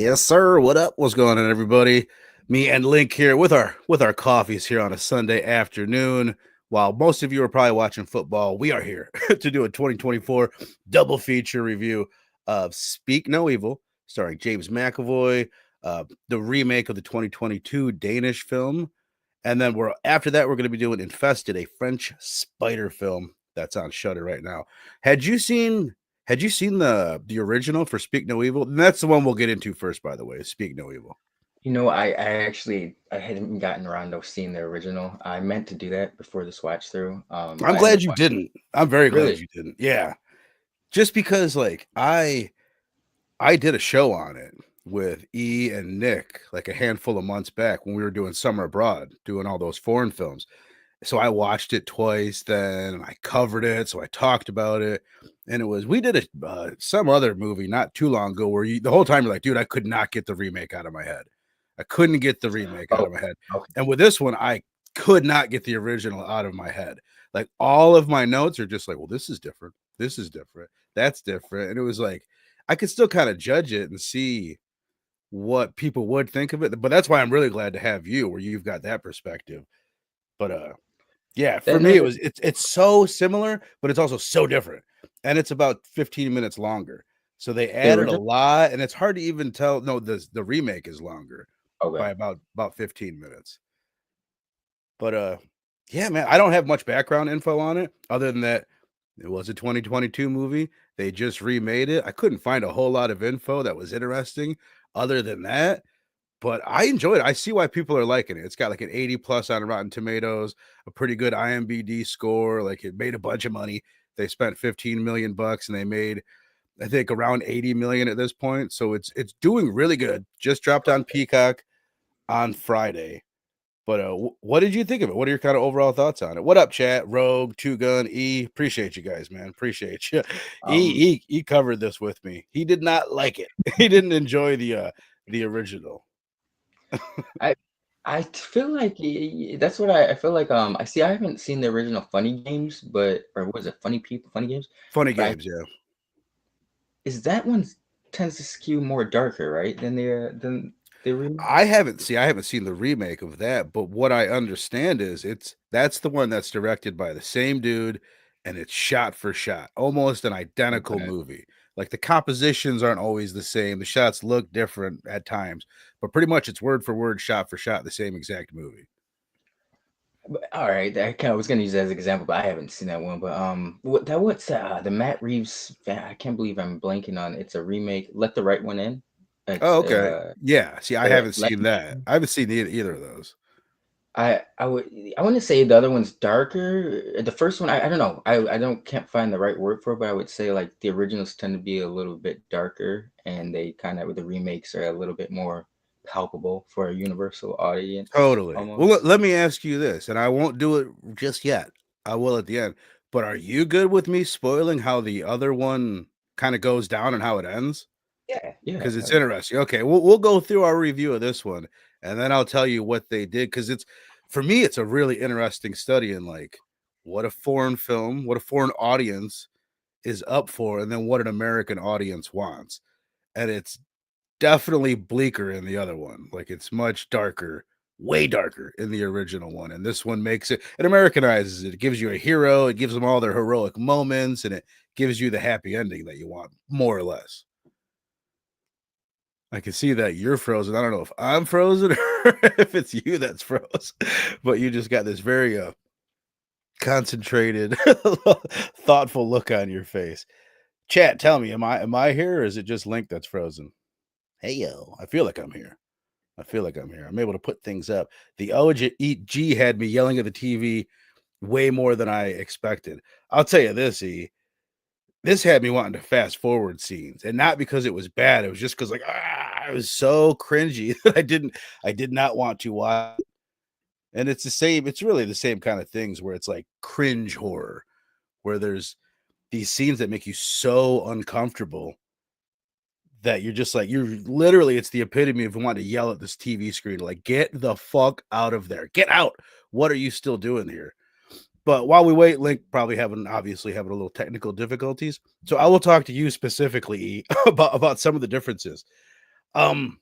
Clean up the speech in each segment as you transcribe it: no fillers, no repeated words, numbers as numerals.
Yes, sir. What up? What's going on, everybody? Me and Link here with our coffees here on a Sunday afternoon. While most of you are probably watching football, we are here to do a 2024 double feature review of Speak No Evil, starring James McAvoy, the remake of the 2022 Danish film, and then after that we're going to be doing Infested, a French spider film that's on Shudder right now. Had you seen the original for Speak No Evil? And that's the one we'll get into first, by the way. Speak No Evil. I hadn't gotten around to seeing the original. I meant to do that before this watch through. I'm I ended glad up you watching. didn't. I'm very glad Really? you didn't. Yeah, just because like I did a show on it with E and Nick like a handful of months back when we were doing Summer Abroad, doing all those foreign films. So I watched it twice, then I covered it, so I talked about it, and we did some other movie not too long ago where the whole time you're like, dude, I could not get the remake out of my head. I couldn't get the remake out Oh, of my head, okay. and with this one, I could not get the original out of my head. Like all of my notes are just like, well, this is different, that's different, and it was like I could still kind of judge it and see what people would think of it, but that's why I'm really glad to have you, where you've got that perspective. But yeah, for That me no, it was it's so similar, but it's also so different. And it's about 15 minutes longer. So they the added a original. lot and it's hard to even tell. No, the remake is longer Okay. by about 15 minutes. But yeah, man, I don't have much background info on it other than that it was a 2022 movie. They just remade it. I couldn't find a whole lot of info that was interesting other than that, but I enjoyed it. I see why people are liking it. It's got like an 80 plus on Rotten Tomatoes, a pretty good IMDb score. Like it made a bunch of money. They spent 15 million bucks and they made, I think, around 80 million at this point. So it's doing really good. Just dropped on Peacock on Friday. But what did you think of it? What are your kind of overall thoughts on it? What up, chat? Rogue, Two Gun, E. Appreciate you guys, man. Appreciate you. Um, He covered this with me. He did not like it. He didn't enjoy the original. I I feel like that's what I feel like. I see. I haven't seen the original Funny Games, but or what was it? Funny People, Funny Games. Funny But games, yeah. is that one tends to skew more darker, right? Than the remake. I haven't seen the remake of that, but what I understand is that's the one that's directed by the same dude and it's shot for shot, almost an identical Okay. movie. Like the compositions aren't always the same. The shots look different at times, but pretty much it's word for word, shot for shot, the same exact movie. But, all right, I was gonna use that as an example, but I haven't seen that one. But what's the Matt Reeves? I can't believe I'm blanking on. It's a remake. Let the Right One In. Oh, It's okay. Yeah. See, I the haven't seen that. Legend. I haven't seen either of those. I want to say the other one's darker. The first one, I don't know. I don't can't find the right word for it, but I would say like the originals tend to be a little bit darker, and they kind of with the remakes are a little bit more palpable for a universal audience Totally. Well, almost. let me ask you this, and I won't do it just yet. I will at the end. But are you good with me spoiling how the other one kind of goes down and how it ends? Yeah, yeah. Because it's interesting. Okay, we'll go through our review of this one, and then I'll tell you what they did. Because it's for me, it's a really interesting study in like what a foreign film, what a foreign audience is up for, and then what an American audience wants. And it's definitely bleaker in the other one. Like it's much darker, way darker in the original one. And this one makes it Americanizes it. It gives you a hero, it gives them all their heroic moments, and it gives you the happy ending that you want, more or less. I can see that you're frozen. I don't know if I'm frozen or if it's you that's froze, but you just got this very concentrated, thoughtful look on your face. Chat, tell me, am I here or is it just Link that's frozen? Hey yo, I feel like I'm here. I feel like I'm here. I'm able to put things up. The OG had me yelling at the TV way more than I expected. I'll tell you this, E. This had me wanting to fast forward scenes, and not because it was bad. It was just because, like, it was so cringy that I did not want to watch. And it's the same. It's really the same kind of things where it's like cringe horror, where there's these scenes that make you so uncomfortable that you're just like, you're literally, it's the epitome of wanting to yell at this TV screen, like, get the fuck out of there. Get out. What are you still doing here? But while we wait, Link probably obviously having a little technical difficulties. So I will talk to you specifically about some of the differences. Um,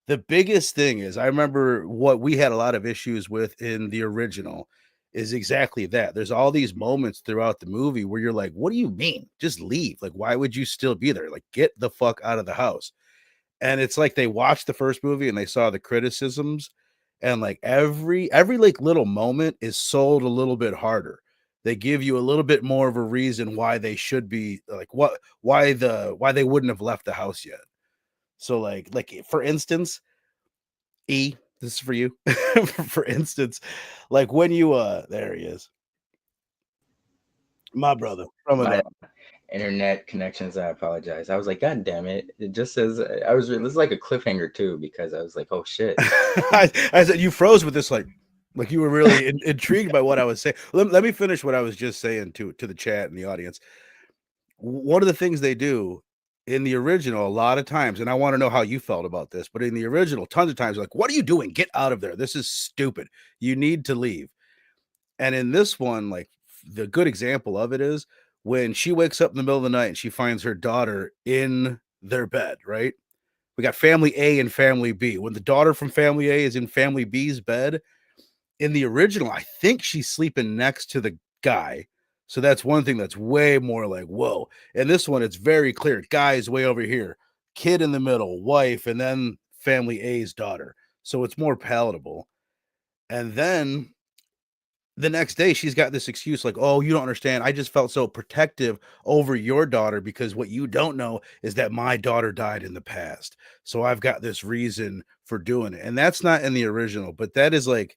the biggest thing is I remember what we had a lot of issues with in the original is exactly that. There's all these moments throughout the movie where you're like, what do you mean? Just leave. Like, why would you still be there? Like, get the fuck out of the house. And it's like they watched the first movie and they saw the criticisms, and like every like little moment is sold a little bit harder. They give you a little bit more of a reason why they should be like why they wouldn't have left the house yet. So like for instance, this is for you. For instance, like when you there he is. My brother from My another. internet connections. I apologize. I was like, God damn it! It just says I was. This is like a cliffhanger too because I was like, oh shit. I said you froze with this like you were really intrigued by what I was saying. Let me finish what I was just saying to the chat and the audience. One of the things they do in the original, a lot of times, and I want to know how you felt about this, but in the original, tons of times, like, what are you doing? Get out of there. This is stupid. You need to leave. And in this one, like the good example of it is when she wakes up in the middle of the night and she finds her daughter in their bed, right? We got family A and family B. When the daughter from family A is in family B's bed, in the original, I think she's sleeping next to the guy. So that's one thing that's way more like, whoa. And this one, it's very clear. Guy's way over here, kid in the middle, wife, and then family A's daughter. So it's more palatable. And then the next day she's got this excuse like, oh, you don't understand, I just felt so protective over your daughter because what you don't know is that my daughter died in the past, so I've got this reason for doing it. And that's not in the original, but that is like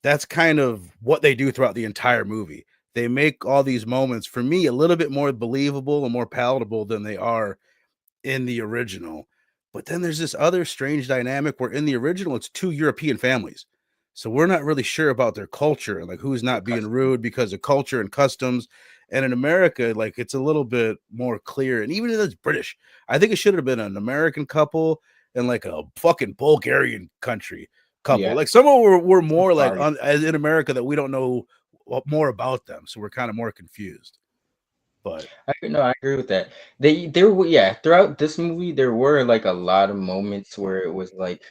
that's kind of what they do throughout the entire movie. They make all these moments for me a little bit more believable and more palatable than they are in the original. But then there's this other strange dynamic where in the original it's two European families. So we're not really sure about their culture and like who's The not being custom. rude because of culture and customs. And in America, like it's a little bit more clear. And even if it's British, I think it should have been an American couple and like a fucking Bulgarian country couple. Yeah. Like some of were more like Sorry. as in America that we don't know more about them. So we're kind of more confused. But No, I agree with that. There were, yeah, throughout this movie there were like a lot of moments where it was like,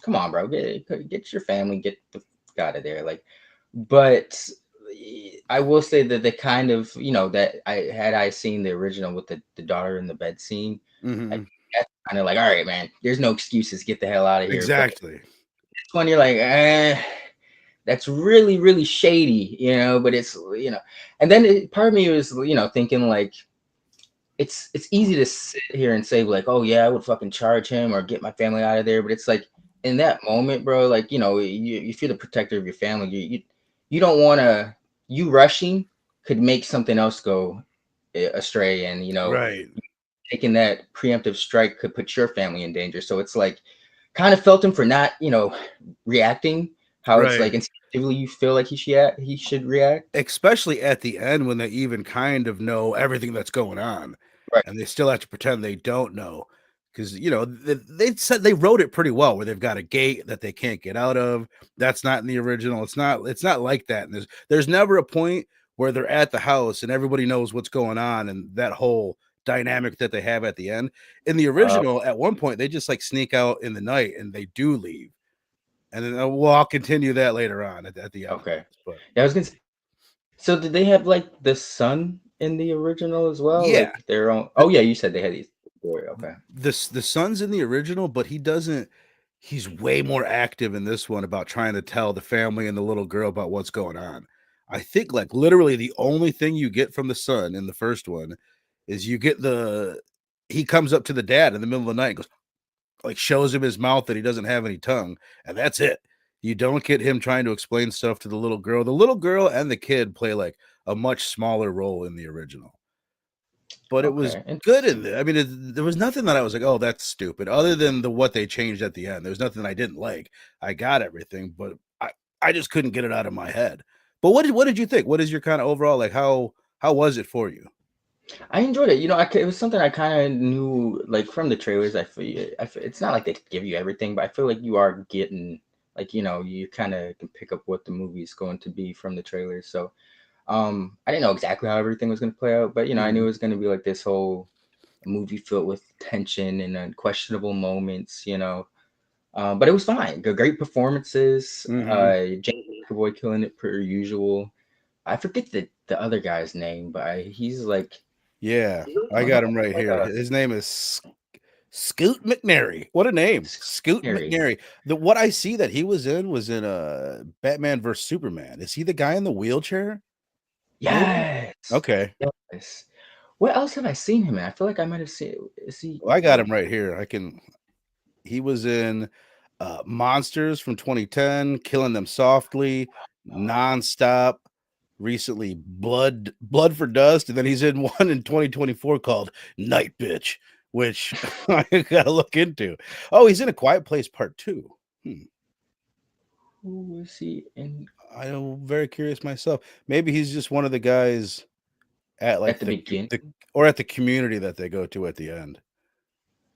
come on, bro, get your family, get the fuck out of there. Like, but I will say that the kind of, that I seen the original with the daughter in the bed scene, I mhm, think that's kind of like, all right, man, there's no excuses, get the hell out of here. But exactly. this one you're like, that's really, really shady, but it's, and then part of me was, thinking like, it's easy to sit here and say like, oh yeah, I would fucking charge him or get my family out of there, but it's like in that moment, bro, like if you're the protector of your family, you don't want to, you rushing could make something else go astray, and Right. taking that preemptive strike could put your family in danger. So it's like kind of felt him for not reacting how it's like Right. instinctively you feel like he should react. Especially at the end when they even kind of know everything that's going on, Right. and they still have to pretend they don't know, because they said they wrote it pretty well where they've got a gate that they can't get out of. That's not in the original. It's not like that. And there's never a point where they're at the house and everybody knows what's going on and that whole dynamic that they have at the end. In the uh, original, at one point they just like sneak out in the night and they do leave. And then well, I'll continue that later on at the end of okay. this. But Yeah, I was gonna say, so did they have like the son in the original as well? yeah, Like their own? Oh yeah, you said they had these. Okay. the son's in the original, but he doesn't. He's way more active in this one about trying to tell the family and the little girl about what's going on. I think like literally the only thing you get from the son in the first one is you get the he comes up to the dad in the middle of the night and goes like shows him his mouth that he doesn't have any tongue, and that's it. You don't get him trying to explain stuff to the little girl. The little girl and the kid play like a much smaller role in the original, but it was Okay. good in there. I mean, there was nothing that I was like, "Oh, that's stupid," other than the what they changed at the end. There's nothing I didn't like. I got everything, but I just couldn't get it out of my head. But what did you think? What is your kind of overall like? How was it for you? I enjoyed it. It was something I kind of knew, like from the trailers. I feel it's not like they give you everything, but I feel like you are getting, like, you kind of can pick up what the movie is going to be from the trailers. So, I didn't know exactly how everything was going to play out, but I knew it Mhm. was going to be like this whole movie filled with tension and questionable moments, but it was fine. Great performances. Mm-hmm. James McAvoy killing it per usual. I forget the other guy's name, but he's like, Yeah, I oh, got him right like here. His name is Scoot McNairy. What a name, Scoot scary. McNairy. What I see that he was in Batman versus Superman. Is he the guy in the wheelchair? Maybe. Yes, Okay. yes. What else have I seen him in? I feel like I might have seen. Is he? Well, I got him right here. He was in Monsters from 2010, Killing Them Softly, Nonstop, recently Blood for Dust, and then he's in one in 2024 called Night Bitch, which I gotta look into. Oh, he's in A Quiet Place Part 2. Who was he in I'm very curious myself. Maybe he's just one of the guys at like at the beginning? the or at the community that they go to at the end.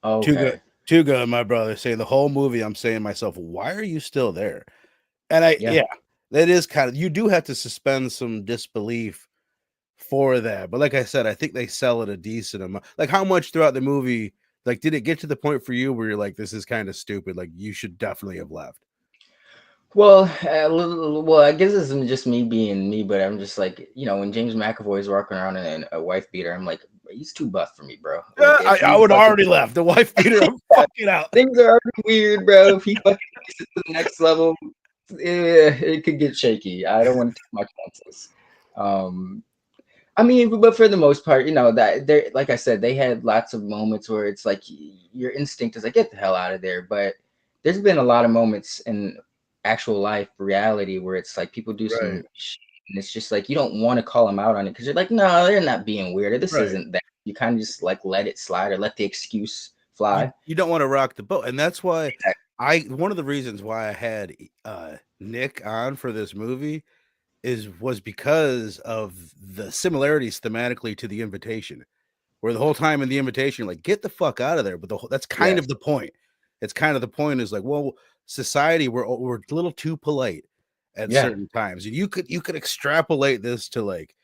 Tuga, Okay. Tuga, and my brother say the whole movie. I'm saying to myself, why are you still there? And Yeah. that is kind of, you do have to suspend some disbelief for that. But like I said, I think they sell it a decent amount. Like, how much throughout the movie, like, did it get to the point for you where you're like, this is kind of stupid? Like, you should definitely have left. Well, well, I guess it's just me being me, but I'm just like, when James McAvoy is walking around in a wife beater, I'm like, he's too buff for me, bro. Like, if I he would fucking already left. The wife beater, I'm fucking out. things are already weird, bro. If he fucking takes it to the next level, it could get shaky. I don't want to take my chances. Um, I mean, but for the most part, that there, like I said, they had lots of moments where it's like your instinct is like, get the hell out of there. But there's been a lot of moments in actual life reality where it's like people do Right, some shit, and it's just like you don't want to call them out on it because you're like, no, they're not being weird. Or this right. isn't that. You kind of just like let it slide or let the excuse fly. You don't want to rock the boat, and that's why Exactly. one of the reasons why I had Nick on for this movie was because of the similarities thematically to The Invitation, where the whole time in The Invitation, like, get the fuck out of there. But that's kind Yes. of the point. It's kind of the point is like, well, society, we're a little too polite at Yeah. certain times. And you could extrapolate this to like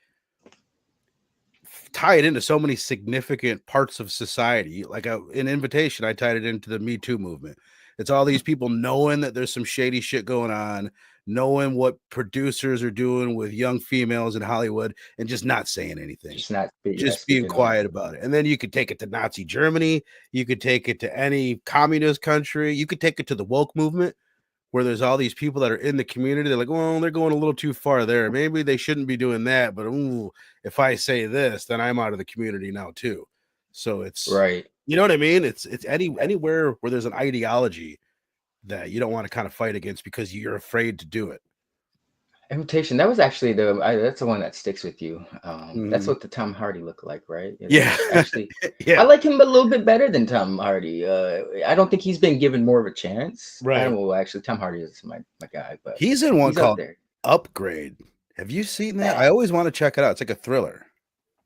tie it into so many significant parts of society. Like in Invitation, I tied it into the Me Too movement. It's all these people knowing that there's some shady shit going on, knowing what producers are doing with young females in Hollywood, and just not saying anything, Just not. Yeah. just being Speaking on it. quiet about it. And then you could take it to Nazi Germany, you could take it to any communist country, you could take it to the woke movement, where there's all these people that are in the community. They're like, well, they're going a little too far there. Maybe they shouldn't be doing that. But ooh, if I say this, then I'm out of the community now too. So it's, Right. you know what I mean? It's anywhere where there's an ideology that you don't want to kind of fight against because you're afraid to do it. Invitation. That was actually that's the one that sticks with you. That's Mhm. what the Tom Hardy looked like, right? Yeah, Actually, I yeah, like him a little bit better than Tom Hardy. I don't think he's been given more of a chance. right. Well, actually, Tom Hardy is my guy, but He's in one he's up called there. Upgrade. Have you seen that? Yeah. I always want to check it out. It's like a thriller.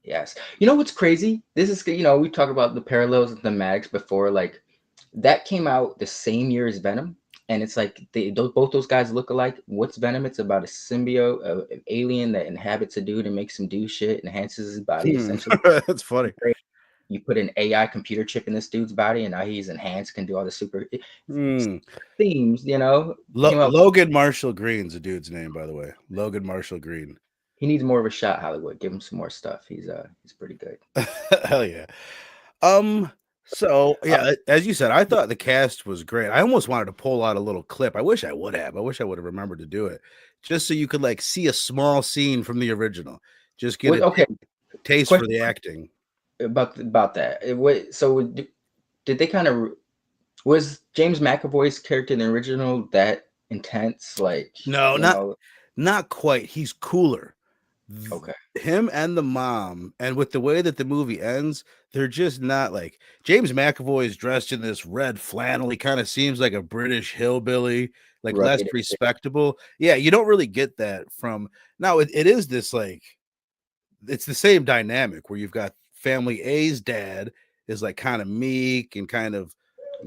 Yes. You know what's crazy? This is we talked about the parallels and thematics before. Like that came out the same year as Venom, and it's like both those guys look alike. What's Venom? It's about a symbiote, an alien that inhabits a dude and makes him do shit, enhances his body essentially. That's funny. You put an AI computer chip in this dude's body, and now he's enhanced, can do all the super Hmm. themes. Came out. Logan Marshall Green's a dude's name, by the way. Logan Marshall Green. He needs more of a shot, Hollywood. Give him some more stuff. He's pretty good. Hell yeah. So Uh, yeah, as you said, I thought the cast was great. I almost wanted to pull out a little clip. I wish I would have. I wish I would have remembered to do it, just so you could like see a small scene from the original. Just get a okay. taste for Question the acting. about that. So did they kind of was James McAvoy's character in the original that intense? Like No, not quite. He's cooler. okay, Him and the mom, and with the way that the movie ends, they're just not like James McAvoy is dressed in this red flannel. He kind of seems like a British hillbilly, like less rugged. respectable. Yeah, you don't really get that from now. It is this like it's the same dynamic where you've got family A's dad is like kind of meek and kind of,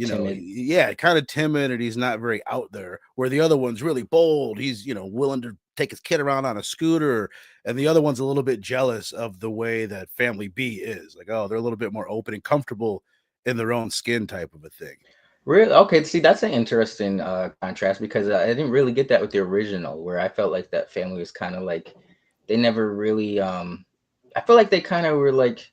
Timid. yeah, kind of timid, and he's not very out there, where the other one's really bold. He's, willing to take his kid around on a scooter, and the other one's a little bit jealous of the way that family B is. Like, oh, they're a little bit more open and comfortable in their own skin type of a thing. Really? Okay, see, that's an interesting contrast because I didn't really get that with the original, where I felt like that family was kind of like they never really. I feel like they kind of were like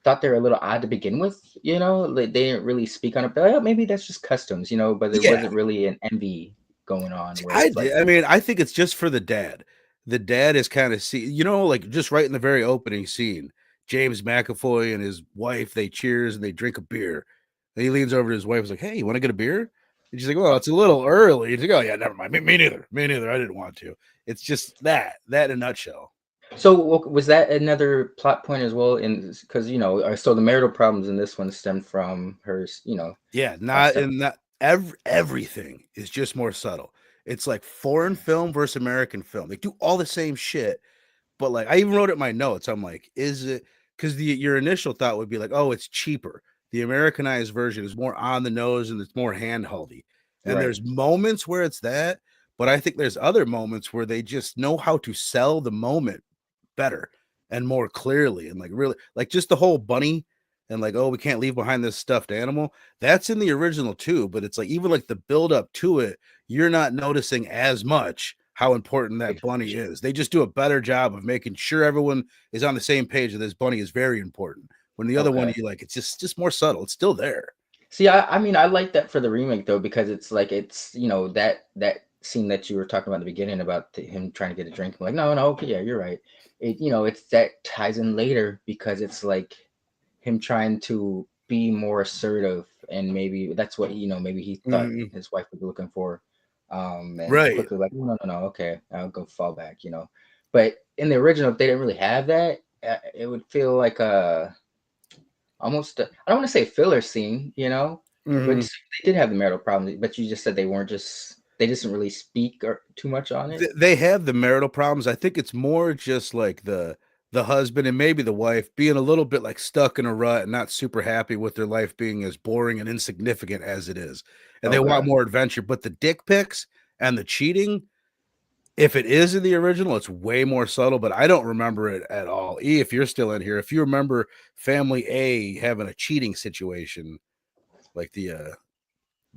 thought they were a little odd to begin with. Like they didn't really speak on it. But maybe that's just customs, but there Yeah, wasn't really an envy going on see, where it's like, I mean, I think it's just for the dad. The dad is kind of like just right in the very opening scene, James McAvoy and his wife, they cheers and they drink a beer. And he leans over to his wife and is like, "Hey, you want to get a beer?" And she's like, "Well, it's a little early." He's like, "Oh yeah, never mind. Me neither. Me neither. I didn't want to." It's just that in a nutshell. so was that another plot point as well? In because so the marital problems in this one stemmed from her, Yeah, step. not everything is just more subtle. It's like foreign film versus American film. They do all the same shit, but like I even wrote it in my notes. I'm like, is it because the your initial thought would be like, oh, it's cheaper. The Americanized version is more on the nose and it's more handholdy. And Right. there's moments where it's that, but I think there's other moments where they just know how to sell the moment better and more clearly. And like really like just the whole bunny and like, oh, we can't leave behind this stuffed animal. That's in the original too, but it's like even like the build up to it, you're not noticing as much how important that bunny is. They just do a better job of making sure everyone is on the same page that this bunny is very important. When the other one, Okay. you like, it's just more subtle. It's still there. See, I mean, I like that for the remake though because it's like it's that scene that you were talking about at the beginning about him trying to get a drink. I'm like, no, no, okay, yeah, you're right. It's that ties in later because it's like him trying to be more assertive and maybe that's what maybe he thought Mhm. his wife would be looking for, and Right. quickly like, no, no, no, okay, I'll go fall back. But in the original, if they didn't really have that, it would feel like a almost I don't want to say filler scene, but Mhm. they did have the marital problems. But you just said they just didn't really speak or too much on it. They have the marital problems. I think it's more just like the husband and maybe the wife being a little bit like stuck in a rut and not super happy with their life being as boring and insignificant as it is. And they want Okay, more adventure. But the dick pics and the cheating, if it is in the original, it's way more subtle, but I don't remember it at all. E, if you're still in here, if you remember family A having a cheating situation, like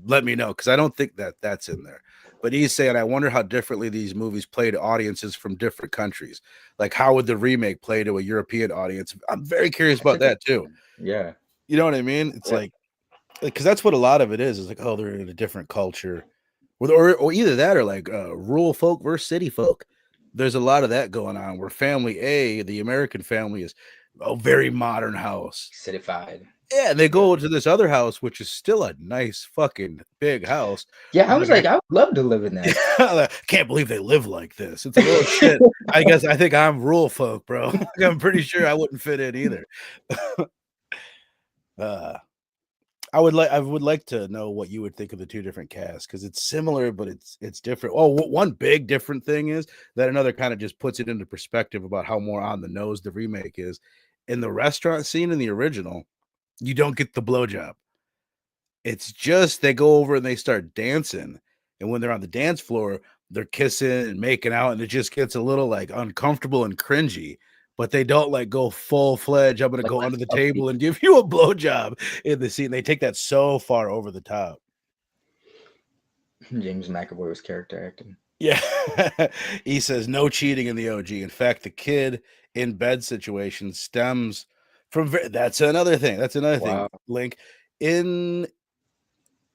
let me know because I don't think that that's in there. But he's saying, I wonder how differently these movies play to audiences from different countries. Like, how would the remake play to a European audience? I'm very curious that's a about good that too. one. Yeah, You know what I mean? It's yeah. like, because that's what a lot of it is. It's like, oh, they're in a different culture, or either that or like rural folk versus city folk. There's a lot of that going on where family A, the American family, is a very modern house. Citified. Yeah, and they Yeah, go to this other house, which is still a nice fucking big house. yeah. I was But like, I would love to live in that. I can't believe they live like this. It's like, oh shit. I think I'm rural folk, bro. I'm pretty sure I wouldn't fit in either. uh, I would like to know what you would think of the two different casts because it's similar, but it's different. Oh, one big different thing is that another kind of just puts it into perspective about how more on the nose the remake is. In the restaurant scene in the original, you don't get the blowjob. It's just they go over and they start dancing, and when they're on the dance floor, they're kissing and making out, and it just gets a little like uncomfortable and cringy. But they don't like go full fledged. I'm gonna Like go under less the puppy. table and give you a blowjob in the scene. They take that so far over the top. James McAvoy was character acting. Yeah, he says no cheating in the OG. In fact, the kid in bed situation stems from that's another thing. That's another thing. Wow. Link in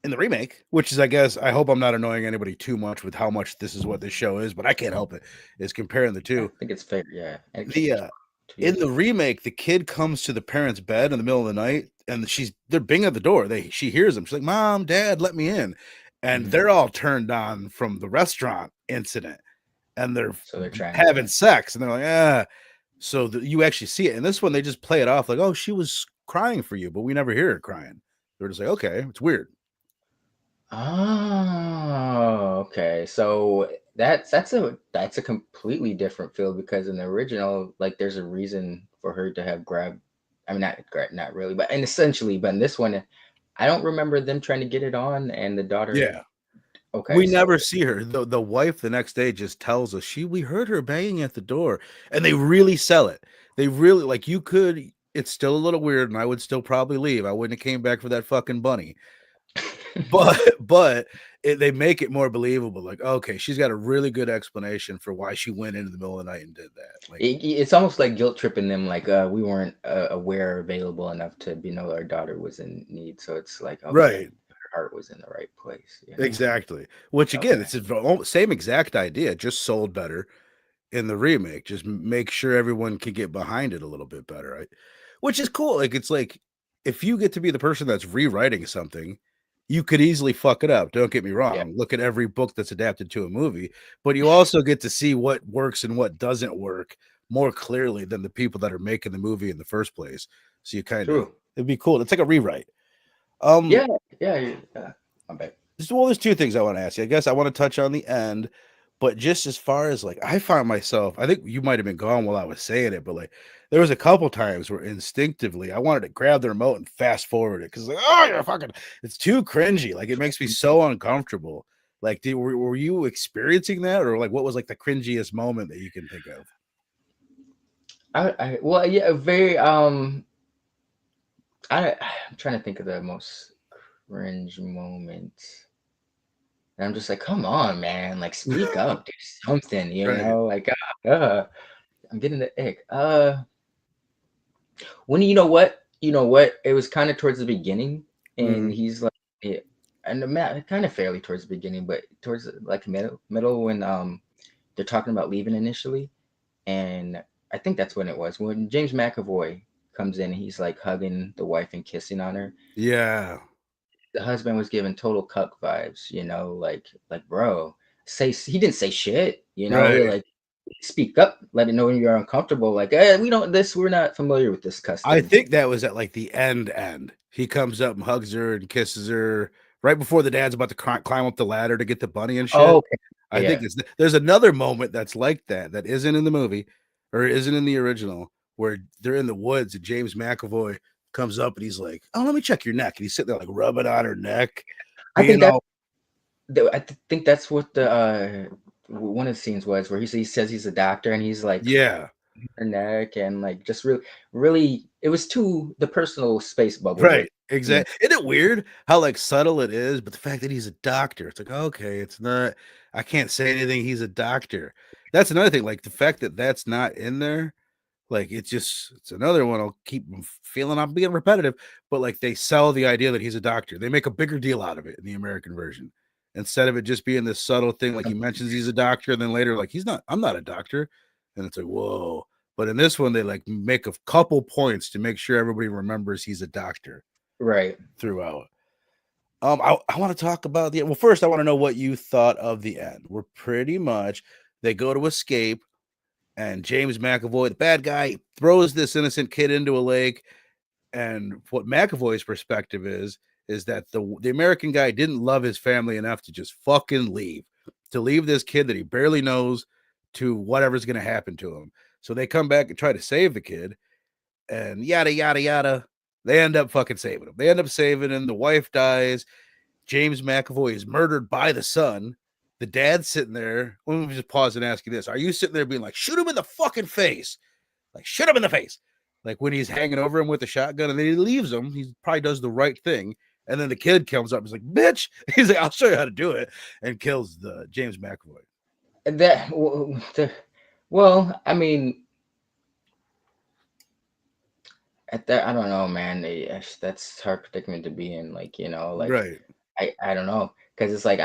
the remake, which is, I guess, I hope I'm not annoying anybody too much with how much this is what this show is, but I can't help it. Is comparing the I two. think it's fair. Yeah, and it came The out 2 years in ago. the remake, the kid comes to the parents' bed in the middle of the night, and they're binging at the door. She hears them. She's like, "Mom, Dad, let me in," and Hmm. they're all turned on from the restaurant incident, and they're So they're trying having to. sex, and they're like, "Ah." So you actually see it. In this one, they just play it off like, "Oh, she was crying for you," but we never hear her crying. They're just like, "Okay, it's weird." Oh, okay. So that's a completely different feel because in the original, like there's a reason for her to have grabbed. I mean, not really, but and essentially, but in this one, I don't remember them trying to get it on, and the daughter Yeah. Okay, We never so see her. The wife the next day just tells us we heard her banging at the door, and they really sell it. They really like you could. It's still a little weird, and I would still probably leave. I wouldn't have came back for that fucking bunny. But they make it more believable. Like, okay, she's got a really good explanation for why she went into the middle of the night and did that. Like, it's almost like guilt tripping them, like we weren't aware, available enough to be know our daughter was in need. So it's like, okay, right, her heart was in the right place. exactly. Which again, Okay. it's the same exact idea, just sold better in the remake. Just make sure everyone can get behind it a little bit better, right? Which is cool. Like it's like if you get to be the person that's rewriting something, you could easily fuck it up. Don't get me Yeah. wrong. Look at every book that's adapted to a movie, but you also get to see what works and what doesn't work more clearly than the people that are making the movie in the first place. So you kind of True. it'd be cool. It's like a rewrite. Um, Yeah. Yeah. My bad. there's two things I want to ask you. I guess I want to touch on the end, but just as far as like I find myself, I think you might have been gone while I was saying it, but like there was a couple times where instinctively I wanted to grab the remote and fast forward it because like, oh, you're fucking, it's too cringy. Like it makes me so uncomfortable. Like, were you experiencing that, or like what was like the cringiest moment that you can think of? Well, yeah, very I'm trying to think of the most cringe moment. And I'm just like, come on, man, like speak up, do something, Right. like I'm getting the ick. When you know what? It was kind of towards the beginning, Hmm. and he's like, yeah, and the kind of fairly towards the beginning, but towards like middle when they're talking about leaving initially, and I think that's when it was when James McAvoy comes in. He's like hugging the wife and kissing on her. Yeah. The husband was giving total cuck vibes, like bro, he didn't say shit, Right. like speak up, let it know when you're uncomfortable. Like, we're not familiar with this I custom. think that was at like the end. He comes up and hugs her and kisses her right before the dad's about to climb up the ladder to get the bunny and Oh, shit. okay. I think Yeah. there's another moment that's like that isn't in the movie or isn't in the original where they're in the woods and James McAvoy comes up and he's like, "Oh, let me check your neck." And he's sitting there like rubbing on her neck, I think being that all think that's what the one of the scenes was where he says he's a doctor and he's like yeah. her neck and like just really it was too the personal space bubble with Right. Exactly. Isn't it weird how like subtle it is? But the fact that he's a doctor, it's like, okay, it's not, I can't say anything. He's a doctor. That's another thing. Like the fact that that's not in there, like it's another one. I'll keep feeling I'm being repetitive, but like they sell the idea that he's a doctor. They make a bigger deal out of it in the American version instead of it just being this subtle thing. Like he mentions he's a doctor, and then later, like he's not, I'm not a doctor. And it's like, whoa. But in this one, they like make a couple points to make sure everybody remembers he's a doctor right. throughout. I want to talk about the well. First, I want to know what you thought of the end. We're pretty much they go to escape, and James McAvoy, the bad guy, throws this innocent kid into a lake. And what McAvoy's perspective is that the American guy didn't love his family enough to just fucking leave, to leave this kid that he barely knows to whatever's going to happen to him. So they come back and try to save the kid, and yada yada yada. They end up fucking saving him. They end up saving him. The wife dies. James McAvoy is murdered by the son. The dad's sitting there. Let me just pause and ask you this: are you sitting there being like, shoot him in the fucking face? Like, shoot him in the face. Like when he's hanging over him with a shotgun and then he leaves him, he probably does the right thing. And then the kid comes up, he's like, bitch. He's like, I'll show you how to do it, and kills the James McAvoy. That well, I mean, at that, I don't know, man. That's hard predicament to be in. Like, like Right. I don't know, because it's like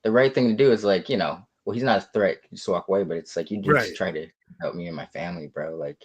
the right thing to do is like, well, he's not a threat. You just walk away, but it's like you just Right. try to help me and my family, bro. Like,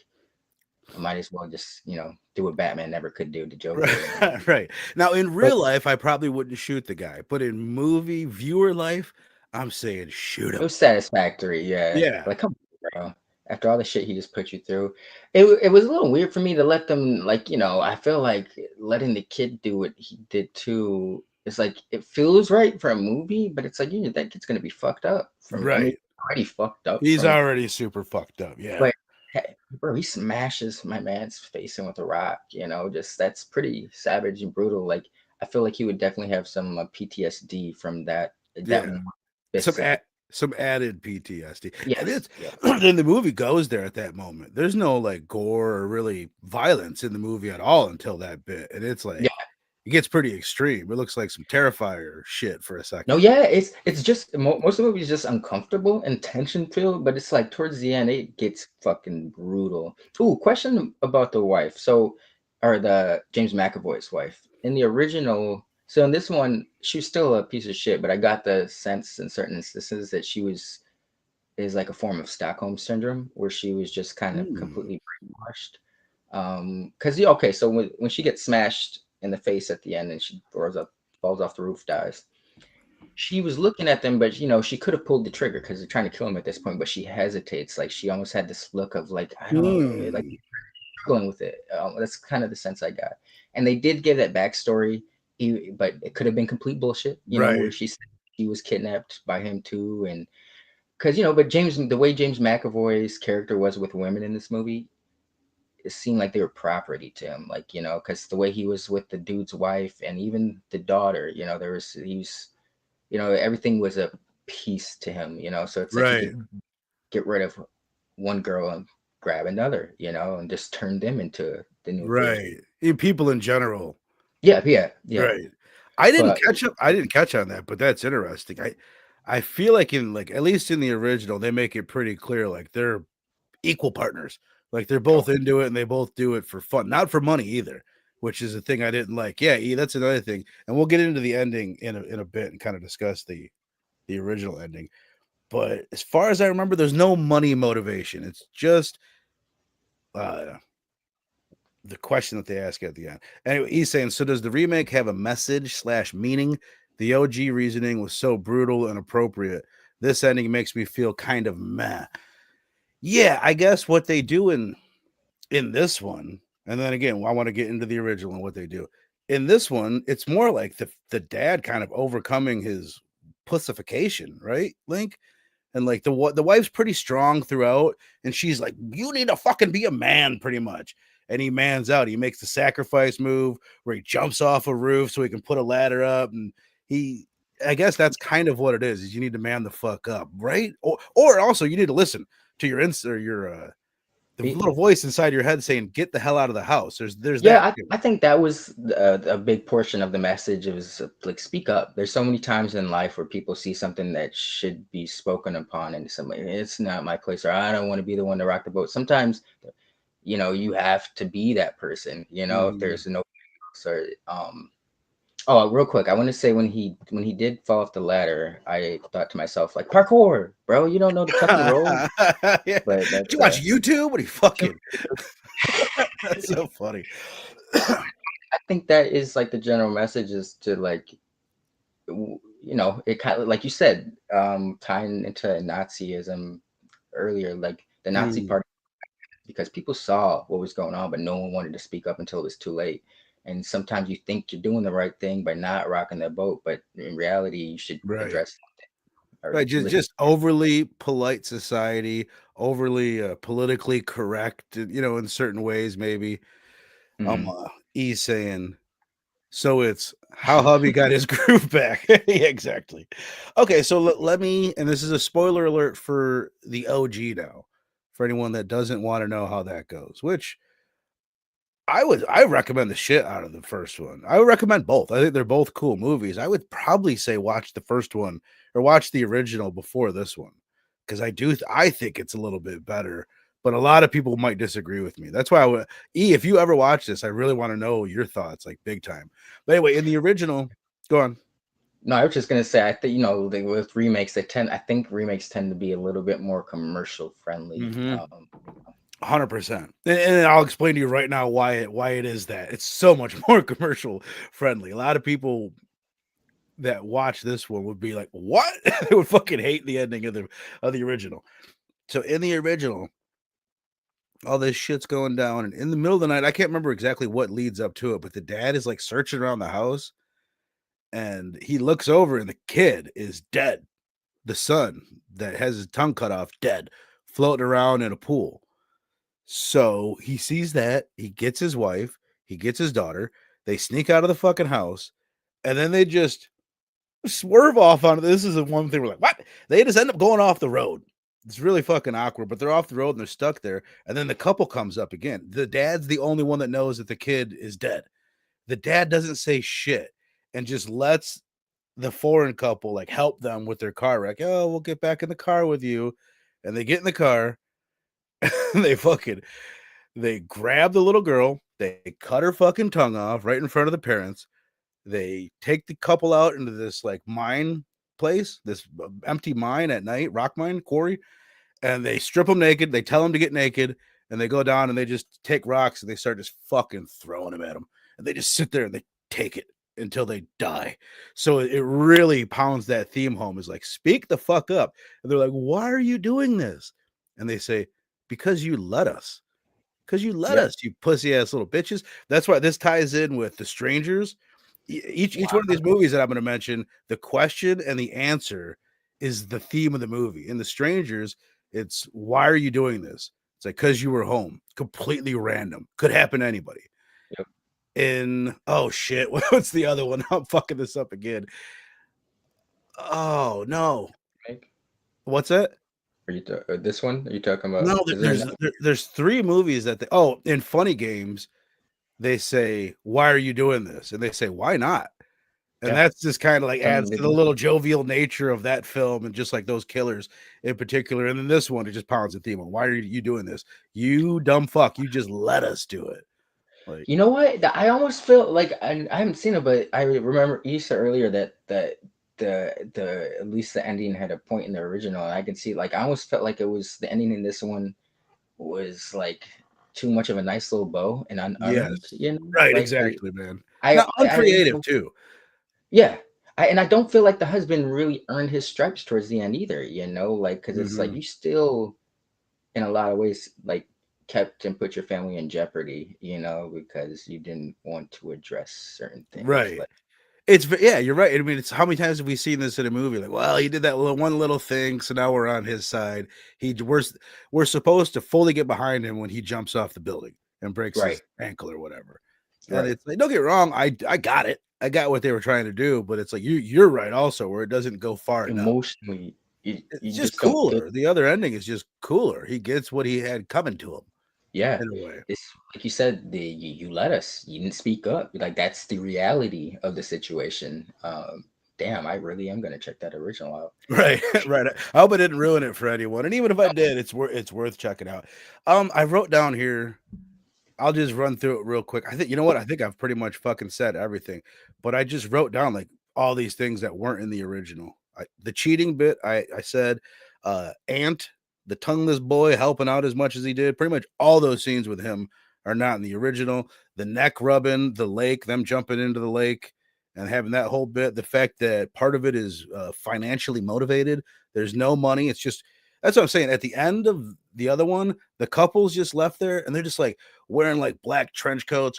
I might as well just, do what Batman never could do to Joker, Right. Right. Now in But real life, I probably wouldn't shoot the guy, but in movie viewer life, I'm saying shoot it him. was satisfactory, yeah. Yeah. Like, come on, bro. After all the shit he just put you through, it was a little weird for me to let them, like, I feel like letting the kid do what he did too. It's like it feels right for a movie, but it's like that kid's gonna be fucked up from. I mean, Right. already fucked up He's from. already super fucked up. Yeah. But hey, bro, he smashes my man's face in with a rock. Just that's pretty savage and brutal. Like I feel like he would definitely have some PTSD from that That Yeah. one Some specific. some added PTSD. And Yes, it's yes. then the movie goes there at that moment. There's no like gore or really violence in the movie at all until that bit. And it's Yeah. like it gets pretty extreme. It looks like some Terrifier shit for a No, second. yeah, it's just most of the movie is just uncomfortable and tension filled, but it's like towards the end it gets fucking brutal. Ooh, question about the wife. So, or the James McAvoy's wife in the original. So in this one, she was still a piece of shit, but I got the sense in certain instances that she was is like a form of Stockholm syndrome, where she was just kind of Hmm. completely brainwashed. Because yeah, okay, so when she gets smashed in the face at the end and she throws up, falls off the roof, dies, she was looking at them, but she could have pulled the trigger because they're trying to kill him at this point, but she hesitates. Like she almost had this look of like, I don't like Hmm. struggling with it. That's kind of the sense I got. And they did give that backstory, but it could have been complete bullshit. Where Right. she said she was kidnapped by him too, and because but the way James McAvoy's character was with women in this movie, it seemed like they were property to him. Like because the way he was with the dude's wife and even the daughter, there was he was everything was a piece to him, so it's like he Right. could get rid of one girl and grab another, and just turn them into the new vision. Right. People in general. Yeah, yeah, yeah. Right. I didn't But catch up. I didn't catch on that, but that's interesting. I feel like in like at least in the original, they make it pretty clear like they're equal partners. Like they're both okay. into it and they both do it for fun, not for money either, which is a thing I didn't like. Yeah, that's another thing. And we'll get into the ending in a bit and kind of discuss the original ending. But as far as I remember, there's no money motivation. It's just uh the question that they ask at the end. Anyway, he's saying, so does the remake have a message slash meaning? The OG reasoning was so brutal and appropriate. This ending makes me feel kind of meh. Yeah, I guess what they do in this one, and then again, I want to get into the original and what they do. In this one, it's more like the dad kind of overcoming his pussification, right, Link? And like the wife's pretty strong throughout, and she's like, "You need to fucking be a man," pretty much. And he mans out. He makes the sacrifice move where he jumps off a roof so he can put a ladder up, and he. I guess that's kind of what it is. Is you need to man the fuck up, right? Or also you need to listen to your or your the little voice inside your head saying, "Get the hell out of the house." There's Yeah, that too. I think that was a big portion of the message. It was like, speak up. There's so many times in life where people see something that should be spoken upon, and somebody, it's not my place, or I don't want to be the one to rock the boat. Sometimes, you have to be that person. If Mhm. there's no, or oh, real quick, I want to say when he did fall off the ladder, I thought to myself like, parkour, bro. You don't know to tuck and roll, Yeah. but Did that's you watch YouTube? What are you fucking? too. That's so funny. I think that is like the general message is to like it kind of like you said, tying into Nazism earlier, like the Nazi Mm, party, because people saw what was going on, but no one wanted to speak up until it was too late. And sometimes you think you're doing the right thing by not rocking the boat, but in reality, you should right. address or Right, just listen. just overly polite society, overly politically correct, in certain ways. Maybe Mhm. he's saying so. It's how hubby got his groove back. Yeah, exactly. Okay, so let me, and this is a spoiler alert for the OG now, for anyone that doesn't want to know how that goes. Which I recommend the shit out of the first one. I would recommend both. I think they're both cool movies. I would probably say watch the first one or watch the original before this one because I think it's a little bit better. But a lot of people might disagree with me. That's why if you ever watch this, I really want to know your thoughts, like big time. But anyway, in the original, go on. No, I was just gonna say, I think with remakes, I think remakes tend to be a little bit more commercial friendly. Mm-hmm. 100%. And I'll explain to you right now why it is that. It's so much more commercial friendly. A lot of people that watch this one would be like, "What?" They would fucking hate the ending of the original. So in the original, all this shit's going down, and in the middle of the night, I can't remember exactly what leads up to it, but the dad is like searching around the house, and he looks over, and the kid is dead. The son that has his tongue cut off, dead, floating around in a pool. So he sees that, he gets his wife, he gets his daughter, they sneak out of the fucking house, and then they just swerve off on it. This is the one thing we're like, what? They just end up going off the road. It's really fucking awkward, but they're off the road and they're stuck there. And then the couple comes up again. The dad's the only one that knows that the kid is dead. The dad doesn't say shit and just lets the foreign couple like help them with their car wreck. Oh, we'll get back in the car with you. And they get in the car. they fucking they grab the little girl. They cut her fucking tongue off right in front of the parents. They take the couple out into this like mine place, this empty mine at night, rock mine, quarry, and they strip them naked. They tell them to get naked, and they go down and they just take rocks and they start just fucking throwing them at them. And they just sit there and they take it until they die. So it really pounds that theme home. Is like, speak the fuck up. And they're like, why are you doing this? And they say, because you let us. Because you let Yeah. us, you pussy ass little bitches. That's why this ties in with The Strangers. Each one of these movies that I'm going to mention, the question and the answer is the theme of the movie. In The Strangers, it's why are you doing this? It's like because you were home, completely random, could happen to anybody. Yep. In oh shit, what's the other one? I'm fucking this up again. Oh no, Remake? what's that? Are you this one? Are you talking about? No, Is there another? there's three movies that they oh in Funny Games they say why are you doing this and they say why not. And Yeah. that's just kind of like Something adds they to the do. little jovial nature of that film and just like those killers in particular. And then this one, it just pounds the theme on why are you doing this? You dumb fuck. You just let us do it. Like, You know what? I almost feel like I haven't seen it, but I remember you said earlier that the at least the ending had a point in the original, and I can see like I almost felt like it was the ending in this one was like too much of a nice little bow and unearned, yes. you know? Right, Like exactly, man. I Now I uncreative too. yeah. And I don't feel like the husband really earned his stripes towards the end either, you know? Like cuz it's like Mm-hmm. you still in a lot of ways like kept and put your family in jeopardy, you know, because you didn't want to address certain things Right. like Yeah, you're right. I mean, it's how many times have we seen this in a movie? Like, well, he did that one little thing, so now we're on his side. We're supposed to fully get behind him when he jumps off the building and breaks right, his ankle or whatever. And right. it's like, don't get me wrong, I got it. I got what they were trying to do, but it's like you're right also, where it doesn't go far enough. Emotionally, you It's just just don't feel cooler. The other ending is just cooler. He gets what he had coming to him yeah. in a way. It's like you said, you let us. You didn't speak up. Like that's the reality of the situation. Damn, I really am gonna check that original out. Right, right. I hope I didn't ruin it for anyone. And even if I did, it's worth checking out. I wrote down here. I'll just run through it real quick. I think you know what? I think I've pretty much fucking said everything, but I just wrote down like all these things that weren't in the original. The cheating bit, I said, Ant, the tongueless boy helping out as much as he did. Pretty much all those scenes with him are not in the original. The neck rubbing, the lake, them jumping into the lake, and having that whole bit. The fact that part of it is financially motivated. There's no money. It's just that's what I'm saying. At the end of the other one, the couple's just left there, and they're just like wearing like black trench coats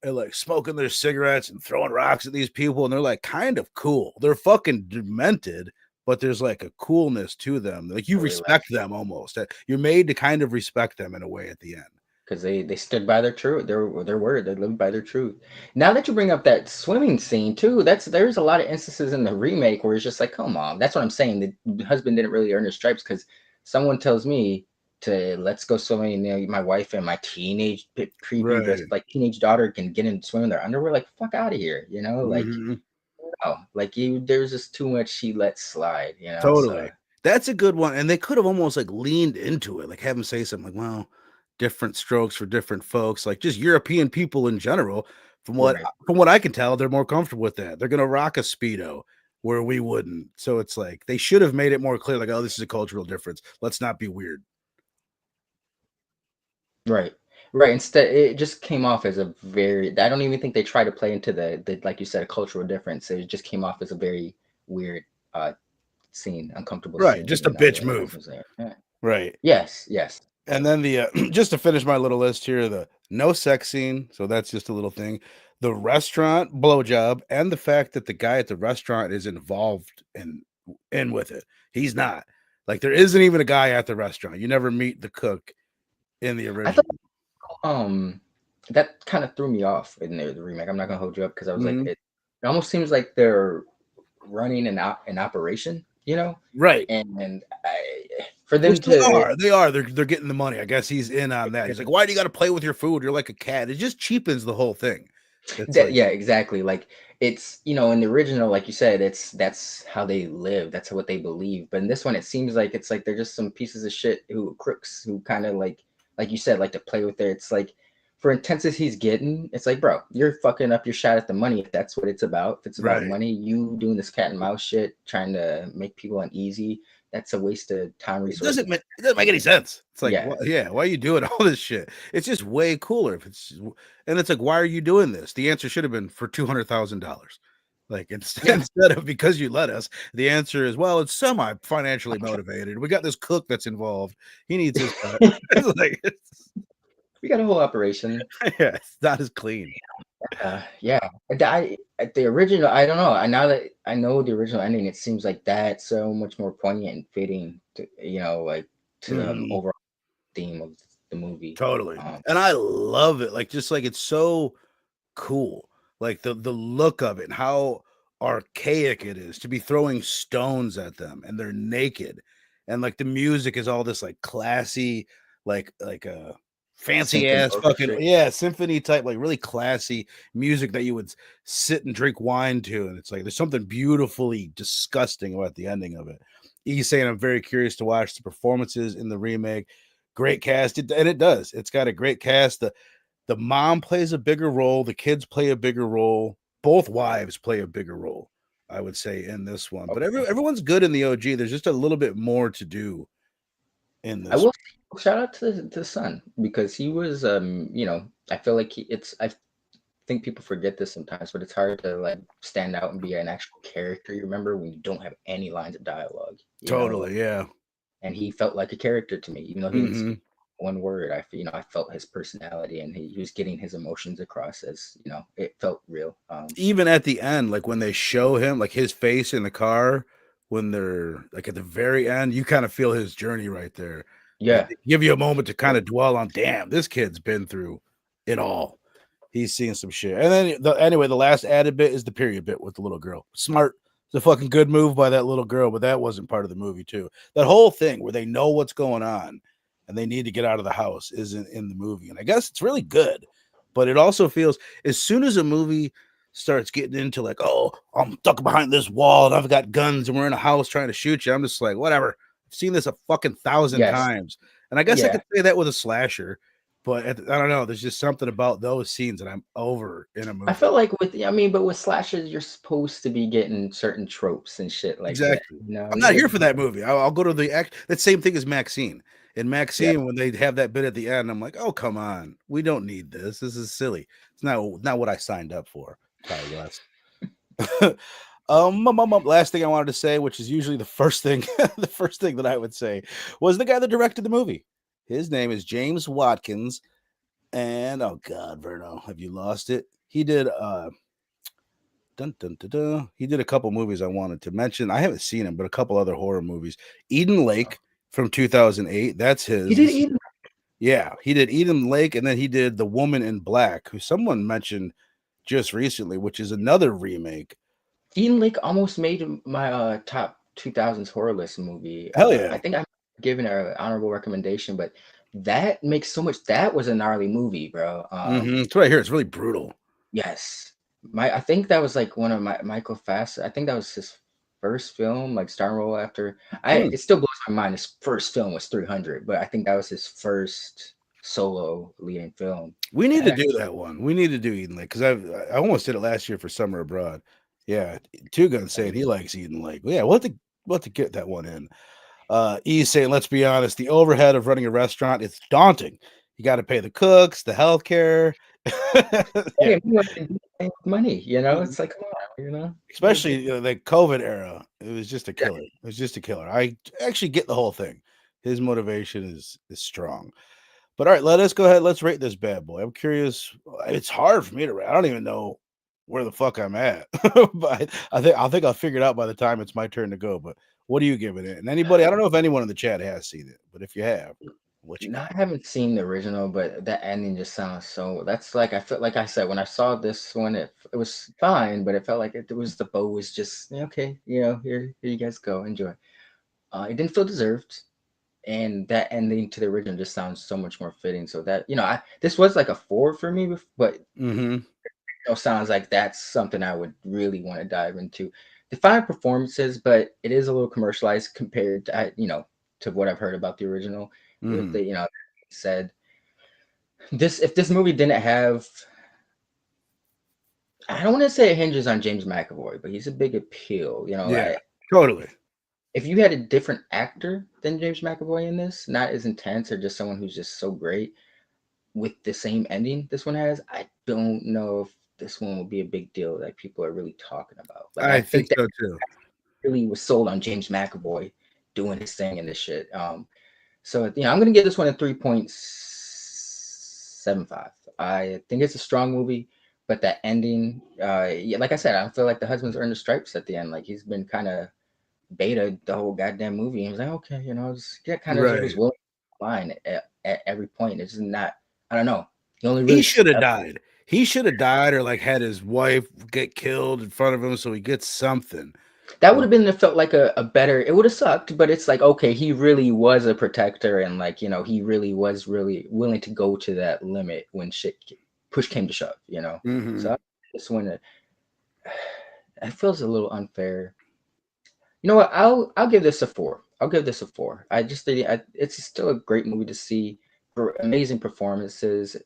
and like smoking their cigarettes and throwing rocks at these people, and they're like kind of cool. They're fucking demented, but there's like a coolness to them. Like you A respect relax them almost. You're made to kind of respect them in a way at the end. because they stood by their truth, their word. They lived by their truth. Now that you bring up that swimming scene too, there's a lot of instances in the remake where it's just like, come on. That's what I'm saying. The husband didn't really earn his stripes because someone tells me to let's go swimming. You know, my wife and my teenage prepubescent Right. like teenage daughter can get in swim in their underwear. Like fuck out of here, you know, like. Mhm. Oh, like you, there's just too much she lets slide, you know. So Totally. That's a good one, and they could have almost, like, leaned into it, like, have him say something like, "Well, different strokes for different folks," like, just European people in general, right, from what I can tell, they're more comfortable with that. They're gonna rock a Speedo where we wouldn't, so it's like, they should have made it more clear, like, "Oh, this is a cultural difference. Let's not be weird." right, right. Instead, it just came off as a very. I don't even think they tried to play into the like you said, a cultural difference. It just came off as a very weird uh scene, uncomfortable Right, scene. just a You know, bitch the move. husband's there. Yeah. Right. Yes, yes, And then the just to finish my little list here, the no sex scene, so that's just a little thing. The restaurant blowjob, and the fact that the guy at the restaurant is involved in with it. He's not. Like there isn't even a guy at the restaurant. You never meet the cook in the I thought original. that kind of threw me off in the remake. I'm not gonna hold you up because I was like, Mhm. it almost seems like they're running an operation, you know, Right. and for them Which they to are. They are. They're getting the money. I guess he's in on that. He's like, why do you got to play with your food? You're like a cat. It just cheapens the whole thing. It's that, like, yeah, exactly. Like it's, in the original, like you said, that's how they live. That's what they believe. But in this one, it seems like it's like they're just some pieces of shit who crooks who kind of like you said, like to play with their. It's like for intensities he's getting, it's like, bro, you're fucking up your shot at the money if that's what it's about. If it's about right. money, you doing this cat and mouse shit, trying to make people uneasy. That's a waste of time, resources. It doesn't make any sense. It's like, Yeah, yeah, why are you doing all this shit? It's just way cooler if it's, and it's like, why are you doing this? The answer should have been for $200,000. Like yeah. instead of because you let us, the answer is, well, it's semi financially motivated. We got this cook that's involved. He needs his cut. It's like, We got a whole operation. yeah, it's not as clean. Yeah. At the original, I don't know. I Now that I know the original ending, it seems like that's so much more poignant and fitting to, like to the Mhm. overall theme of the movie. Totally. And I love it. Like, just like it's so cool. Like the look of it and how archaic it is to be throwing stones at them and they're naked. And like the music is all this like classy, like a fancy Symphony ass fucking, orchestra. yeah, symphony type, like really classy music that you would sit and drink wine to. And it's like there's something beautifully disgusting about the ending of it. He's saying I'm very curious to watch the performances in the remake. Great cast, and it does. It's got a great cast. The mom plays a bigger role, the kids play a bigger role, both wives play a bigger role, I would say, in this one. But Okay. everyone's good in the OG. There's just a little bit more to do in I this. will shout out to the son because he was I feel like I think people forget this sometimes, but it's hard to like stand out and be an actual character. You remember when you don't have any lines of dialogue, Totally, yeah. and he felt like a character to me, even though he didn't Mhm. speak one word. I felt his personality, and he was getting his emotions across as it felt real. Even at the end, like when they show him, like his face in the car, when they're like at the very end, you kind of feel his journey right there. And Yeah, they give you a moment to kind of dwell on, damn, this kid's been through it all. He's seeing some shit. And then anyway, the last added bit is the period bit with the little girl. Smart. It's a fucking good move by that little girl, but that wasn't part of the movie too. That whole thing where they know what's going on and they need to get out of the house isn't in the movie. And I guess it's really good, but it also feels as soon as a movie starts getting into like, oh, I'm stuck behind this wall and I've got guns and we're in a house trying to shoot you, I'm just like, whatever. I've seen this a fucking thousand yes, times. And I guess I yeah. could say that with a slasher, but I don't know. There's just something about those scenes that I'm over in a I movie. felt like but with slashers, you're supposed to be getting certain tropes and shit like that. Exactly. You know, I'm not yeah, here for that movie. I'll go to the act. That same thing as Maxine. In yeah. Maxine, when they have that bit at the end, I'm like, oh come on, we don't need this. This is silly. It's not what I signed up for. Ty West. Last thing I wanted to say, which is usually the first thing, the first thing that I would say, was the guy that directed the movie. His name is James Watkins, and oh God, Verno, have you lost it? He did dun, dun, dun, dun. He did a couple movies I wanted to mention. I haven't seen him, but a couple other horror movies. Eden Lake from 2008. That's He his. did eat. Yeah, he did Eden Lake, and then he did The Woman in Black, who someone mentioned just recently, which is another remake. Eden Lake almost made my top 2000s horror list movie. Hell yeah. I think I'm giving an honorable recommendation, but that makes so much. That was a gnarly movie, bro. It's right here. It's really brutal. Yes, I think that was like one of Michael Fass. I think that was his first film, like star role after. Hmm. It still blows my mind. His first film was 300, but I think that was his first solo leading film. We need That to do actually, that one. We need to do Eden Lake because I almost did it last year for Summer Abroad. Yeah, Two Guns saying he likes Eden Lake. Yeah, we'll have to get that one in. E's saying, let's be honest, the overhead of running a restaurant, it's daunting. You got to pay the cooks, the healthcare. Yeah. hey, we want to make money. Mhm. It's like, come on, Especially the COVID era. It was just a killer. It was just a killer. I actually get the whole thing. His motivation is strong. But all right, let us go ahead. Let's rate this bad boy. I'm curious. It's hard for me to rate. I don't even know where the fuck I'm at. But I think I'll figure it out by the time it's my turn to go. But what are you giving it? And anybody, I don't know if anyone in the chat has seen it, but if you have. What you No, got? I haven't seen the original, but that ending just sounds so. That's like I felt like I said when I saw this one, it was fine, but it felt like it was the bow was just okay. Here you guys go, enjoy. It didn't feel deserved, and that ending to the original just sounds so much more fitting. So that this was like a four for me, but Mm-hmm. sounds like that's something I would really want to dive into. The fine performances, but it is a little commercialized compared to to what I've heard about the original. With Mm-hmm. the said this if this movie didn't have, I don't want to say it hinges on James McAvoy, but he's a big appeal. Yeah, totally. If you had a different actor than James McAvoy in this, not as intense or just someone who's just so great with the same ending this one has, I don't know if this one will be a big deal that people are really talking about. Like I I think think that so too. really was sold on James McAvoy doing his thing and this shit. So I'm gonna give this one a 3.75. I think it's a strong movie, but that ending, yeah, like I said, I feel like the husband's earned the stripes at the end. Like he's been kind of beta the whole goddamn movie. And he was like, okay, just get kind of Right. was willing to line at every point. It's just not. I don't know. He only He really should have stepped. died. He should have died or like had his wife get killed in front of him so he gets something. That would But have been it felt like a better. It would have sucked, but it's like okay, he really was a protector, and like he really was really willing to go to that limit when push came to shove. mhm. So this one, it feels a little unfair. You know what? I'll give this a four. I'll give this a four. I just think it's still a great movie to see. For amazing performances,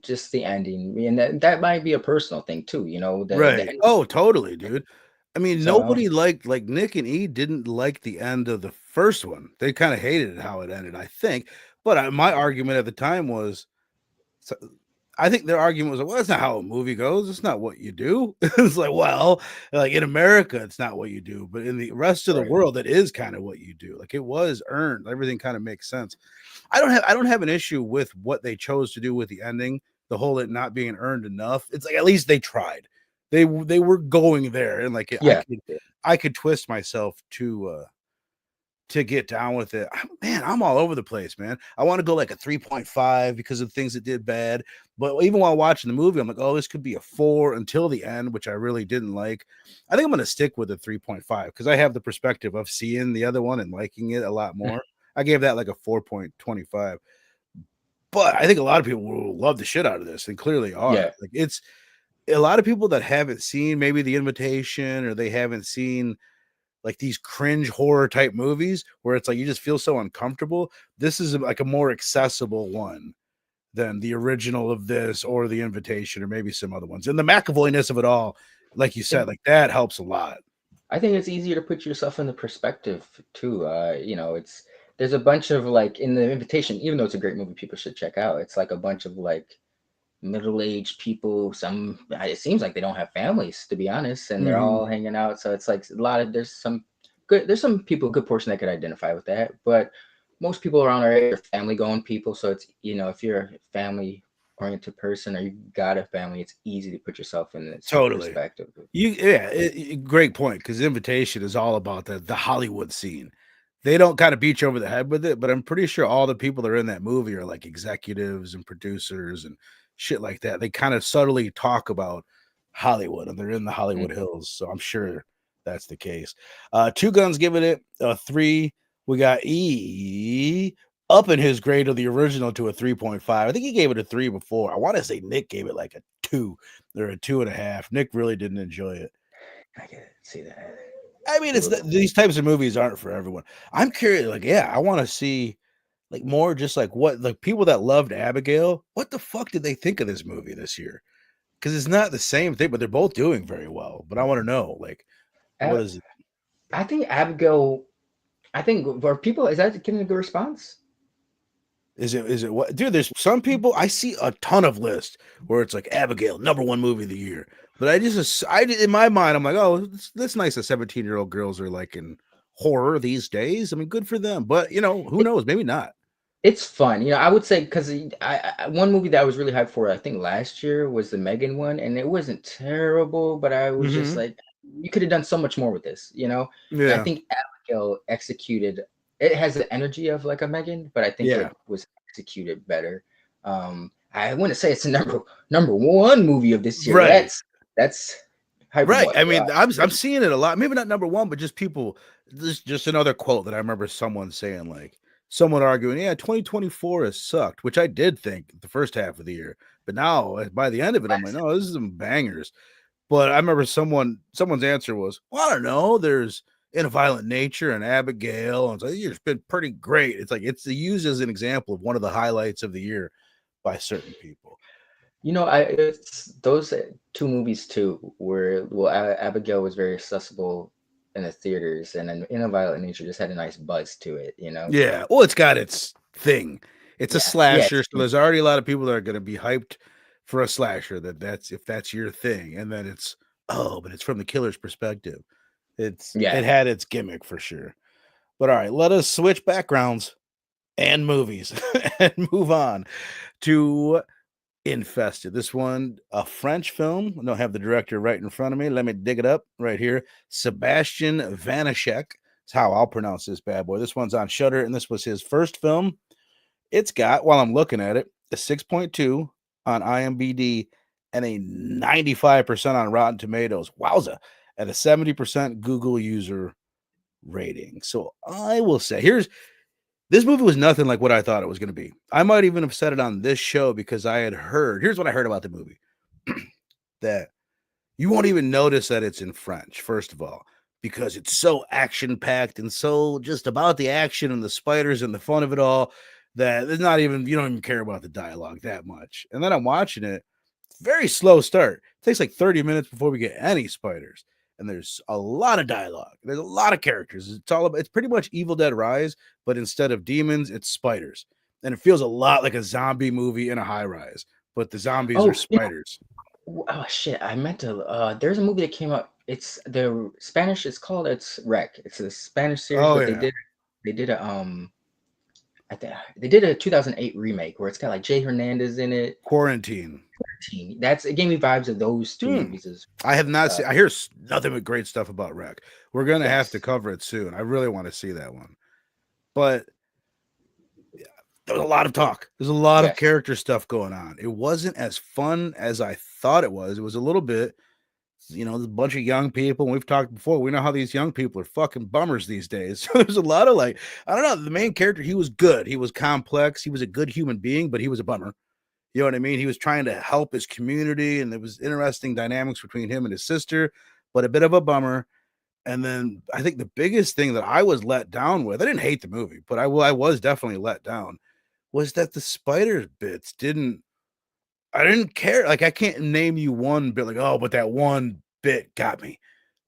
just the ending, and that might be a personal thing too. The Right. end. Oh, totally, dude. I mean, So nobody liked like Nick and E didn't like the end of the first one. They kind of hated how it ended, I think. But my argument at the time was, so, I think their argument was, well, that's not how a movie goes. It's not what you do. It's like, well, like in America, it's not what you do, but in the rest of the right, world, that is kind of what you do. Like it was earned. Everything kind of makes sense. I don't have an issue with what they chose to do with the ending, the whole it not being earned enough. It's like at least they tried. They were going there, and like I yeah, could I could twist myself to get down with it. Man, I'm all over the place, man. I want to go like a 3.5 because of things that did bad. But even while watching the movie, I'm like, oh, this could be a 4 until the end, which I really didn't like. I think I'm going to stick with a 3.5 because I have the perspective of seeing the other one and liking it a lot more. I gave that like a 4.25. But I think a lot of people will love the shit out of this and clearly are. yeah. Like it's a lot of people that haven't seen maybe The Invitation or they haven't seen like these cringe horror type movies where it's like you just feel so uncomfortable. This is like a more accessible one than the original of this or The Invitation or maybe some other ones. And the McAvoyness of it all, like you said, like that helps a lot. I think it's easier to put yourself in the perspective too. It's there's a bunch of like in the invitation, even though it's a great movie, people should check out. It's like a bunch of like middle-aged people. Some it seems like they don't have families, to be honest, and they're Mhm. all hanging out. So it's like a lot of there's some people, a good portion that could identify with that, but most people around our age are family-going people. So it's if you're a family-oriented person or you got a family, it's easy to put yourself in the same Totally. perspective. Great point because Invitation is all about the Hollywood scene. They don't kind of beat you over the head with it, but I'm pretty sure all the people that are in that movie are like executives and producers and shit like that. They kind of subtly talk about Hollywood and they're in the Mhm. Hollywood Hills, so I'm sure that's the case. Two Guns giving it a 3. We got E up in his grade of the original to a 3.5. I think he gave it a 3 before. I want to say Nick gave it like a 2 or a 2.5. Nick really didn't enjoy it. I can see that I mean, a little. these types of movies aren't for everyone. I'm curious, like, yeah, I want to see like more just like what like people that loved Abigail, what the fuck did they think of this movie this year? Because it's not the same thing, but they're both doing very well. But I want to know, like, what Ab- is it? I think Abigail. I think for people, is that getting a good response? Is it what dude? There's some people I see a ton of lists where it's like Abigail, #1 movie of the year. But in my mind, I'm like, oh, that's nice that 17-year-old girls are like in horror these days. I mean, good for them. But who It, knows? Maybe not. it's fun, I would say because one movie that I was really hyped for, I think last year was the Megan one, and it wasn't terrible, but I was just Hmm. like, you could have done so much more with this, And I Yeah. think Abigail executed. it has the energy of like a Megan, but I think Yeah. it was executed better. I wouldn't say it's the number one movie of this year. Right. That's Right. hyperbole. I mean, I'm seeing it a lot. Maybe not number one, but just people. This just another quote that I remember someone saying, like someone arguing, "Yeah, 2024 has sucked," which I did think the first half of the year, but now by the end of it, I'm like, "No, this is some bangers." But I remember someone's answer was, "Well, I don't know. There's In a Violent Nature and Abigail, and it's like it's been pretty great." It's like it's used as an example of one of the highlights of the year by certain people. It's those two movies too, where Abigail was very accessible in the theaters, and then In a Violent Nature just had a nice buzz to it. Yeah. Well, it's got its thing. It's a Yeah, yeah, slasher, so there's already a lot of people that are going to be hyped for a slasher. That's if that's your thing, and then it's but it's from the killer's perspective. yeah. It had its gimmick for sure. But all right, let us switch backgrounds and movies and move on to Infested. This one, a French film. I don't have the director right in front of me. Let me dig it up right here. Sebastian Vanishek. That's how I'll pronounce this bad boy. This one's on Shudder, and this was his first film. It's got, while I'm looking at it, a 6.2 on IMDb and a 95% on Rotten Tomatoes. Wowza. And a 70% Google user rating. So I will say, this movie was nothing like what I thought it was going to be. I might even have said it on this show because here's what I heard about the movie that you won't even notice that it's in French, first of all, because it's so action packed and so just about the action and the spiders and the fun of it all that there's not even, you don't even care about the dialogue that much. And then I'm watching it, very slow start. It takes like 30 minutes before we get any spiders. And there's a lot of dialogue. There's a lot of characters. It's pretty much Evil Dead Rise, but instead of demons, it's spiders. And it feels a lot like a zombie movie in a high rise, but the zombies are Oh, spiders. oh shit! I meant to. There's a movie that came out. It's the Spanish. It's Wreck. It's a Spanish series, Oh but yeah. they did a I think they did a 2008 remake where it's got like Jay Hernandez in it. Quarantine. It gave me vibes of those two Hmm. movies as I have not seen. I hear nothing but great stuff about Wreck. We're gonna have to yes, cover it soon. I really want to see that one. But there was a lot of talk. There's a lot of yes. character stuff going on. It wasn't as fun as I thought it was. It was a little bit, there's a bunch of young people. And we've talked before. We know how these young people are fucking bummers these days. So there's a lot of like, I don't know. The main character, he was good. He was complex. He was a good human being, but he was a bummer. You know what I mean? He was trying to help his community, and there was interesting dynamics between him and his sister, but a bit of a bummer. And then I think the biggest thing that I was let down with, I didn't hate the movie, but I was definitely let down, was that the spider bits I didn't care. Like, I can't name you one bit, like, oh, but that one bit got me.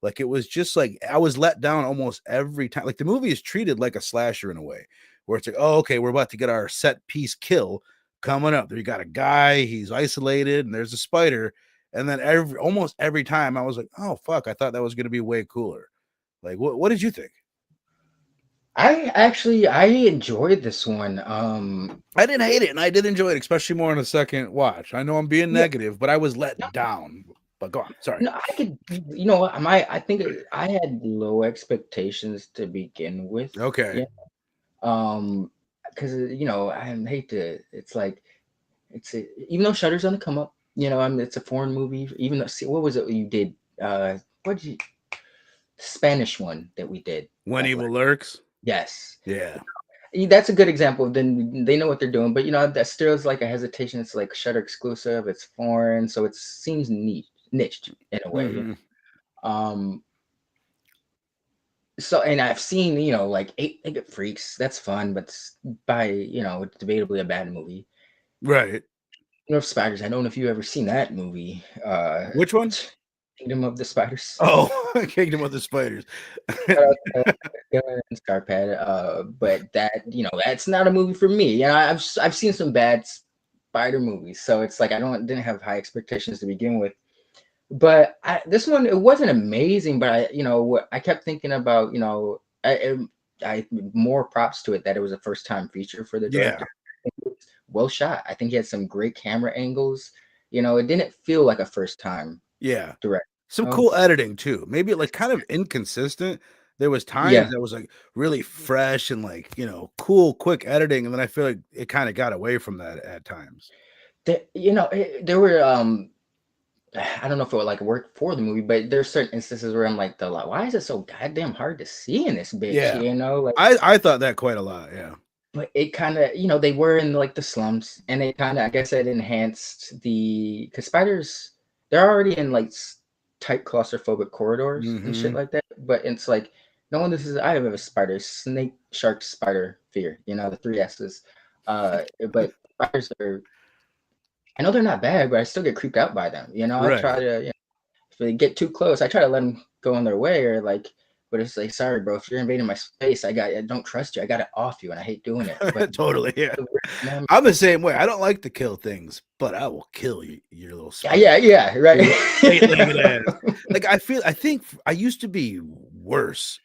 Like, it was just like I was let down almost every time. Like, the movie is treated like a slasher in a way, where it's like, oh, okay, we're about to get our set piece kill coming up. There you got a guy, he's isolated, and there's a spider. And then almost every time I was like, oh fuck, I thought that was gonna be way cooler. Like, what did you think? I enjoyed this one. I didn't hate it, and I did enjoy it, especially more on a second watch. I know I'm being Yeah, negative, but I was let down. But go on. Sorry. no, I could. You know what? I think I had low expectations to begin with. Okay. Yeah. Because I hate to. It's like even though Shutter's on the come up. It's a foreign movie. Even though, see, what was it you did? What did you Spanish one that we did? When Evil Lurks. Yes. Yeah. That's a good example of then they know what they're doing, but that still is like a hesitation. It's like Shutter exclusive, it's foreign, so it seems niched in a way. Mm-hmm. Um, so and I've seen, like Eight Freaks, that's fun, but it's debatably a bad movie. Right. Spiders, I don't know if you've ever seen that movie. Which one? Kingdom of the Spiders. Oh, Kingdom of the Spiders. Shout out to and Scarpad. But that's not a movie for me. I've seen some bad spider movies, so it's like I didn't have high expectations to begin with. But this one, it wasn't amazing, but I kept thinking about, I more props to it that it was a first time feature for the Yeah. director. It was well shot. I think he had some great camera angles. It didn't feel like a first time Yeah. direct. Some Oh, cool editing too. Maybe like kind of inconsistent, There was times Yeah. that was like really fresh and like, cool, quick editing, and then I feel like it kind of got away from that at times. There were I don't know if it would like work for the movie, but there's certain instances where I'm like, why is it so goddamn hard to see in this bitch? Yeah. You know, like, I thought that quite a lot, yeah. but it kind of, they were in like the slums, and it kind of, I guess, it enhanced because spiders, they're already in like tight claustrophobic corridors and shit Mhm. like that. But it's like, no one, I have a spider, snake, shark, spider fear, the three S's. But spiders are, I know they're not bad, but I still get creeped out by them. I Right. try to, if they get too close, I try to let them go on their way, or like, but it's like, sorry, bro, if you're invading my space, I don't trust you. I got it off you, and I hate doing it. But Totally, yeah. the weird dynamic I'm the is, same way. I don't like to kill things, but I will kill you, your little yeah, spider. yeah, right. Your little eight-legged ass. Like, I think I used to be worse.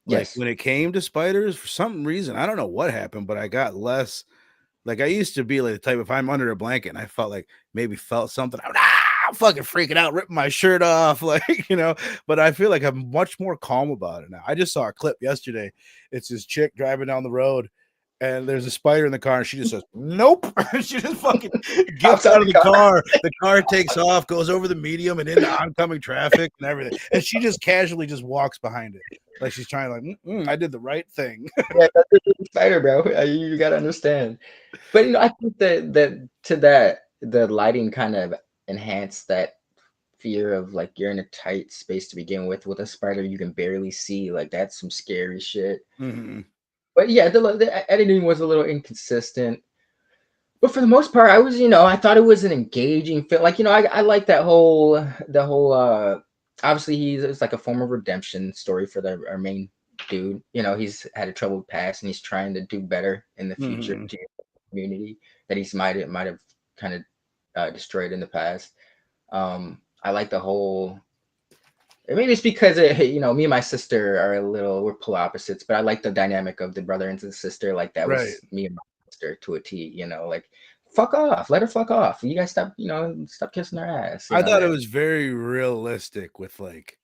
Like, Yes. when it came to spiders, for some reason, I don't know what happened, but I got less. Like, I used to be like the type, if I'm under a blanket and I felt something, I would fucking freaking out, ripping my shirt off, like, but I feel like I'm much more calm about it now. I just saw a clip yesterday. It's this chick driving down the road and there's a spider in the car and she just says, nope. She just fucking gets Hops out out of the the car. car. The car takes off, goes over the medium and into oncoming traffic and everything. And she just casually just walks behind it. Like she's trying I did the right thing. Yeah, that's a spider, bro. You gotta understand. But I think that the lighting kind of enhanced that fear of like you're in a tight space to begin with a spider you can barely see. Like that's some scary shit. Mhm. But yeah, the editing was a little inconsistent. But for the most part, I thought it was an engaging film. Like, I like the whole obviously it's like a form of redemption story for our main dude. He's had a troubled past and he's trying to do better in the future Mhm. to the community that he's might have kind of destroyed in the past. I like the whole. Maybe it's because me and my sister we're polar opposites, but I like the dynamic of the brother and the sister. Like that Right. was me and my sister to a T. Like fuck off, let her fuck off. You guys stop kissing her ass. I thought it That was very realistic with like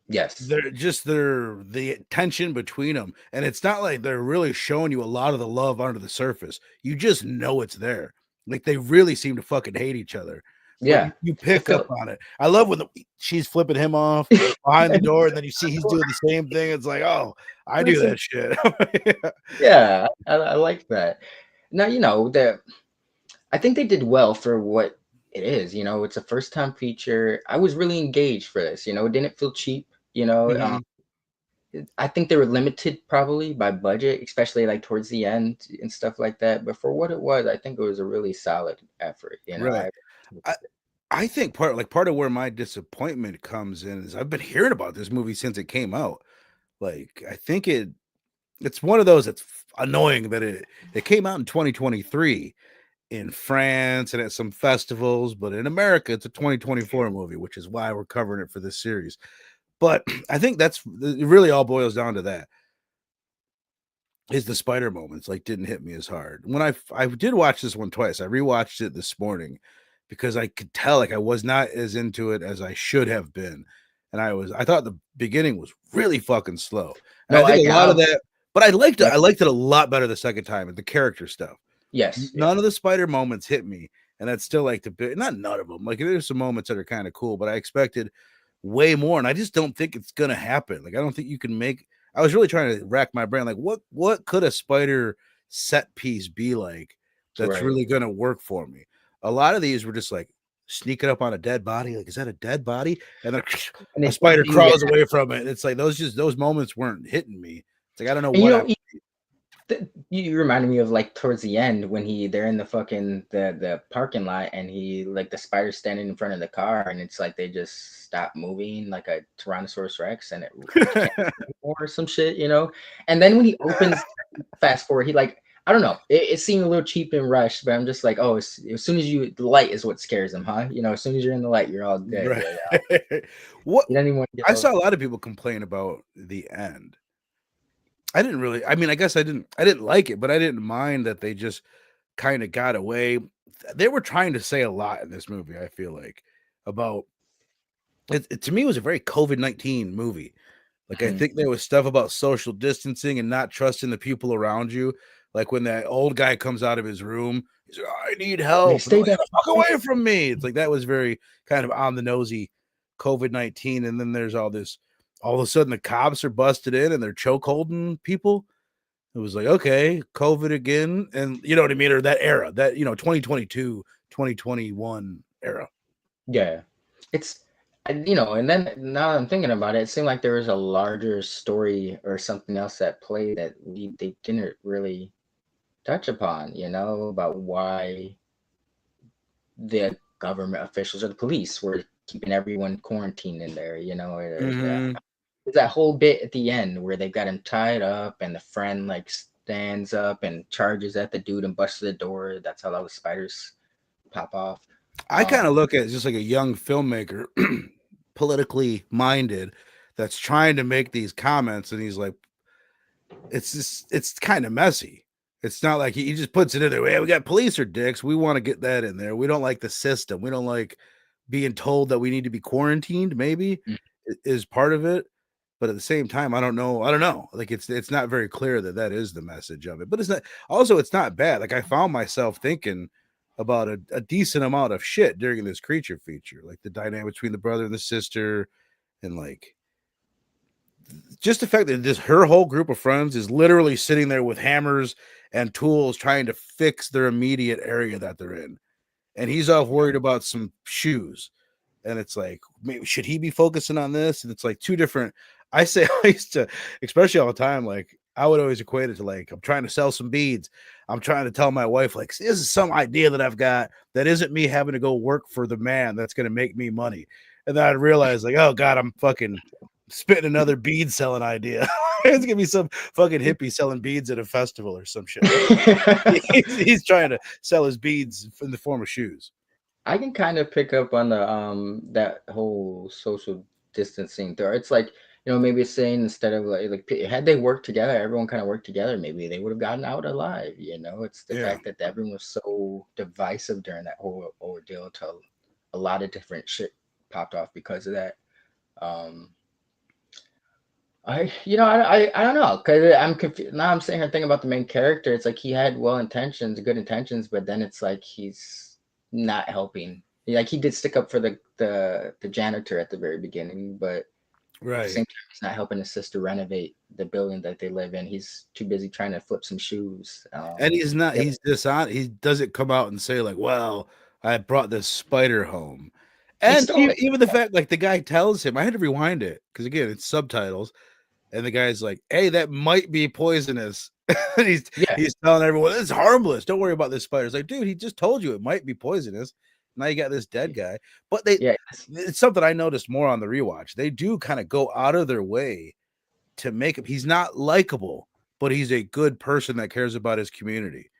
yes, the tension between them, and it's not like they're really showing you a lot of the love under the surface. You just know it's there. Like they really seem to fucking hate each other, but yeah. you It pick up felt on it. I love when she's flipping him off behind the door, and then you see he's doing the same thing. It's like, oh, I do that shit. yeah, I like that. Now that I think they did well for what it is. It's a first time feature. I was really engaged for this. It didn't feel cheap. Mhm. I think they were limited probably by budget, especially like towards the end and stuff like that. But for what it was, I think it was a really solid effort. Right. I I think part of where my disappointment comes in is I've been hearing about this movie since it came out. Like I think it's one of those that's annoying that it came out in 2023 in France and at some festivals, but in America it's a 2024 movie, which is why we're covering it for this series. But I think it really all boils down to that. Is the spider moments like didn't hit me as hard. When I did watch this one twice. I rewatched it this morning because I could tell like I was not as into it as I should have been. And I thought the beginning was really fucking slow. And I No, think a lot of I'll that, but I liked it. yeah, I liked it a lot better the second time, the character stuff. yes, yeah, None of the spider moments hit me, and that's still like the bit. Not none of them. Like there's some moments that are kind of cool, but I expected way more, and I just don't think it's gonna happen. Like I don't think you can make. I was really trying to rack my brain. Like what could a spider set piece be like that's right. really gonna work for me? A lot of these were just like sneaking up on a dead body. Like is that a dead body? And then And a it's spider yeah, crawls away from it. It's like those moments weren't hitting me. It's like I don't know and what I. you reminded me of like towards the end when they're in the fucking the parking lot and the spider's standing in front of the car and it's like they just stop moving like a Tyrannosaurus Rex and it can't move anymore or some shit, And then when he opens, fast forward, he like I don't know, it seemed a little cheap and rushed, but I'm just like, oh, as soon as the light is what scares him, huh? As soon as you're in the light, you're all good. Right. You're like, oh, What you don't even want to get I over. saw a lot of people complain about the end. I didn't really I mean, I guess I didn't like it, but I didn't mind that they just kind of got away. They were trying to say a lot in this movie, I feel like, about to me it was a very COVID-19 movie. Like, I think there was stuff about social distancing and not trusting the people around you. Like when that old guy comes out of his room, he's like, I need They help. And stay like, back. get the fuck away from me. It's like that was very kind of on the nosy COVID-19. And then there's all of a sudden the cops are busted in and they're choke holding people. It was like, okay, COVID again. And you know what I mean? Or that era, that, 2022, 2021 era. Yeah, it's and then now that I'm thinking about it, it seemed like there was a larger story or something else at play that they didn't really touch upon. About why the government officials or the police were keeping everyone quarantined in there. Mm-hmm. There's that whole bit at the end where they've got him tied up, and the friend like stands up and charges at the dude and busts the door. That's how all the spiders pop off. I kind of Um, look at it just like a young filmmaker, politically minded, that's trying to make these comments, and he's like, it's kind of messy. It's not like he just puts it in there. Hey, we got police or dicks. We want to get that in there. We don't like the system. We don't like being told that we need to be quarantined. Maybe is part of it, but at the same time, I don't know. I don't know. Like it's not very clear that that is the message of it. But it's not. Also, it's not bad. Like I found myself thinking about a decent amount of shit during this creature feature, like the dynamic between the brother and the sister, and like just the fact that her whole group of friends is literally sitting there with hammers and tools trying to fix their immediate area that they're in, and he's off worried about some shoes. And it's like, maybe should he be focusing on this? And it's like two different. I say I used to, especially all the time, like I would always equate it to like I'm trying to sell some beads. I'm trying to tell my wife like this is some idea that I've got that isn't me having to go work for the man that's going to make me money. And then I'd realize like, oh god, I'm fucking spitting another bead selling idea. It's gonna be some fucking hippie selling beads at a festival or some shit. He's trying to sell his beads in the form of shoes. I can kind of pick up on the that whole social distancing there. It's like, maybe it's saying instead of had they worked together, everyone kind of worked together, maybe they would have gotten out alive. It's the Yeah. fact that everyone was so divisive during that whole ordeal till a lot of different shit popped off because of that. Um I don't know, because I'm confused now. I'm sitting here thinking about the main character. It's like he had well intentions, good intentions, but then it's like he's not helping. Like he did stick up for the janitor at the very beginning, but at the Right. same time, he's not helping his sister renovate the building that they live in. He's too busy trying to flip some shoes. And he's not, Yep. he's dishonest. He doesn't come out and say, like, well, I brought this spider home. He And stole it. even the fact, like, the guy tells him, I had to rewind it because, again, it's subtitles. And the guy's like, hey, that might be poisonous. And Yeah, he's telling everyone, it's harmless. Don't worry about this spider. It's like, dude, he just told you it might be poisonous. Now you got this dead guy. But yeah. it's something I noticed more on the rewatch. They do kind of go out of their way to make him, he's not likable, but he's a good person that cares about his community.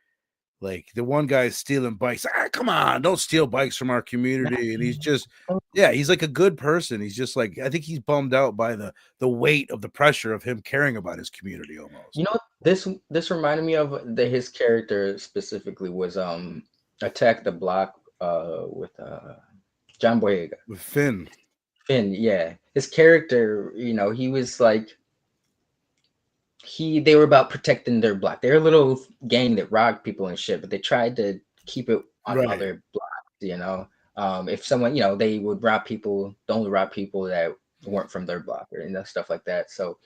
Like the one guy's stealing bikes. Come on, don't steal bikes from our community. And he's just, yeah, he's like a good person. He's just like, I think he's bummed out by the weight of the pressure of him caring about his community almost. This reminded me of his character specifically was Attack the Block with John Boyega. With Finn. Finn, yeah. His character, he was like they were about protecting their block. They're a little gang that robbed people and shit, but they tried to keep it on Right. other blocks. If someone, they would rob people, only rob people that weren't from their block or stuff like that. So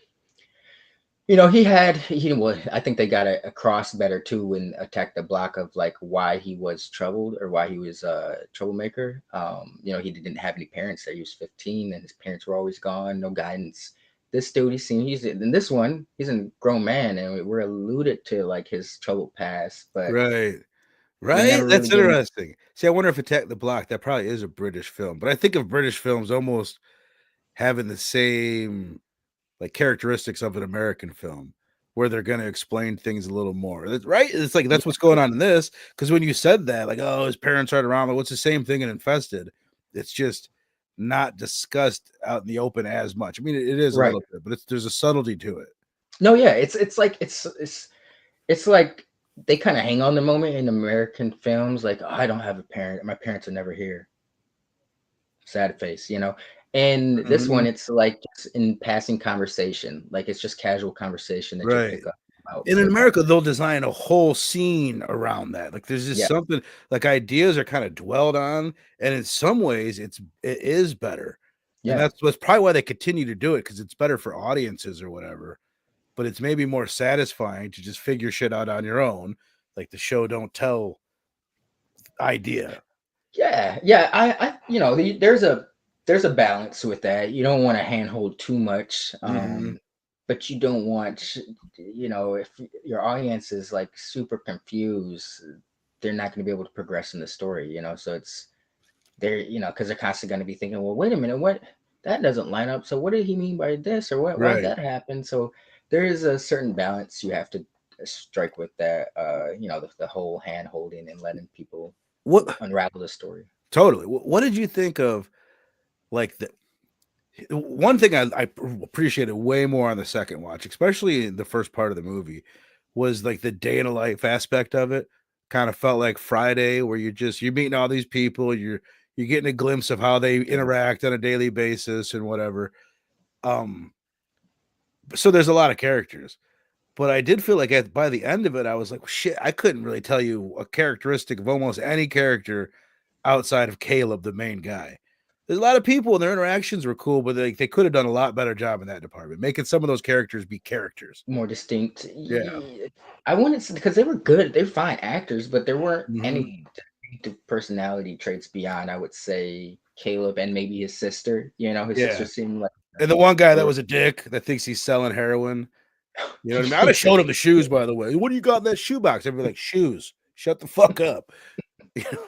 I think they got it across better too when Attack the Block of like why he was troubled or why he was a troublemaker. He didn't have any parents there. He was 15 and his parents were always gone, no guidance. This dude, he's in this one, he's a grown man, and we're alluded to like his troubled past, but Right. we Right. never really That's get into. interesting. See, I wonder if Attack the Block, that probably is a British film, but I think of British films almost having the same like characteristics of an American film where they're going to explain things a little more. Right? It's like that's what's going on in this. Because when you said that, like, oh, his parents aren't around, what's the same thing in Infested? It's just not discussed out in the open as much. I mean, it is a Right. little bit, but there's a subtlety to it. No, yeah, it's like it's like they kind of hang on the moment in American films, like, oh, I don't have a parent, my parents are never here. Sad face. And this one, Mhm. it's like just in passing conversation, like it's just casual conversation that you Right. pick up about And in the America, they'll design a whole scene around that. Like, there's just yeah, something like ideas are kinda dwelled on, and in some ways, it is better. And yeah, that's probably why they continue to do it because it's better for audiences or whatever. But it's maybe more satisfying to just figure shit out on your own, like the show don't tell idea. yeah, yeah. There's a balance with that. You don't want to handhold too much, Mhm. but you don't want, if your audience is like super confused, they're not going to be able to progress in the story. So they're because they're constantly going to be thinking, well, wait a minute, what that doesn't line up. So what did he mean by this, or why did Right. that happen? So there is a certain balance you have to strike with that. The whole hand holding and letting people What unravel the story. totally. What did you think of, like, the one thing I appreciated way more on the second watch, especially in the first part of the movie, was like the day in a life aspect of it. Kind of felt like Friday, where you're meeting all these people, you're getting a glimpse of how they Mhm. interact on a daily basis and whatever. Um, so there's a lot of characters, but I did feel like by the end of it, I was like, shit, I couldn't really tell you a characteristic of almost any character outside of Caleb, the main guy. There's a lot of people and their interactions were cool, but they could have done a lot better job in that department, making some of those characters be characters. More distinct. Yeah. I wouldn't say because they were good. They're fine actors, but there weren't Mhm. any distinctive personality traits beyond, I would say, Caleb and maybe his sister. His sister Yeah. seemed like And the one guy that a was a dick that thinks he's selling heroin. You know what I mean? I'd have showed him the shoes, by the way. What do you got in that shoebox? I'd be like, shoes. Shut the fuck up. You know?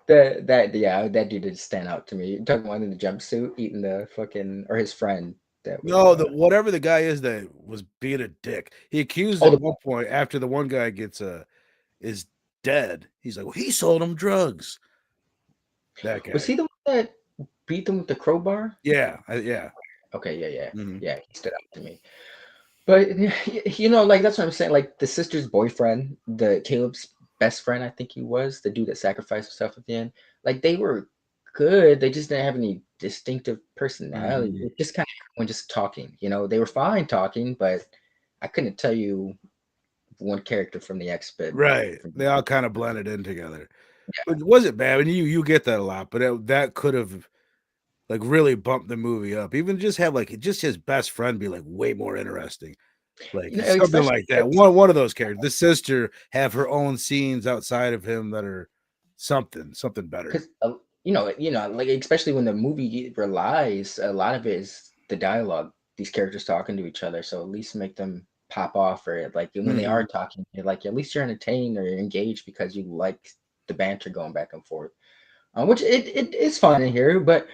that dude did stand out to me. You're talking about in the jumpsuit eating the fucking or his friend that was No, the whatever the guy is that was being a dick. He accused oh at the one point after the one guy is dead. He's like, well, he sold him drugs. That was guy. he the one that beat them with the crowbar? Yeah. Yeah. Okay, yeah, yeah, Mhm. yeah. He stood out to me. But like that's what I'm saying. Like the sister's boyfriend, the Caleb's best friend, I think he was the dude that sacrificed himself at the end. Like they were good. They just didn't have any distinctive personality. Mhm. It just kind of when just talking. They were fine talking, but I couldn't tell you one character from the exhibit. Right. From They all kind of blended in together. yeah, But it wasn't bad. I mean, you get that a lot, but that could have like really bumped the movie up. Even just have like just his best friend be like way more interesting. Like something especially like that. One of those characters. The sister have her own scenes outside of him that are something better. because like especially when the movie relies a lot of it is the dialogue, these characters talking to each other, so at least make them pop off, or like when they are Mhm. talking you're like at least you're entertained or you're engaged because you like the banter going back and forth, which it is fun in here, but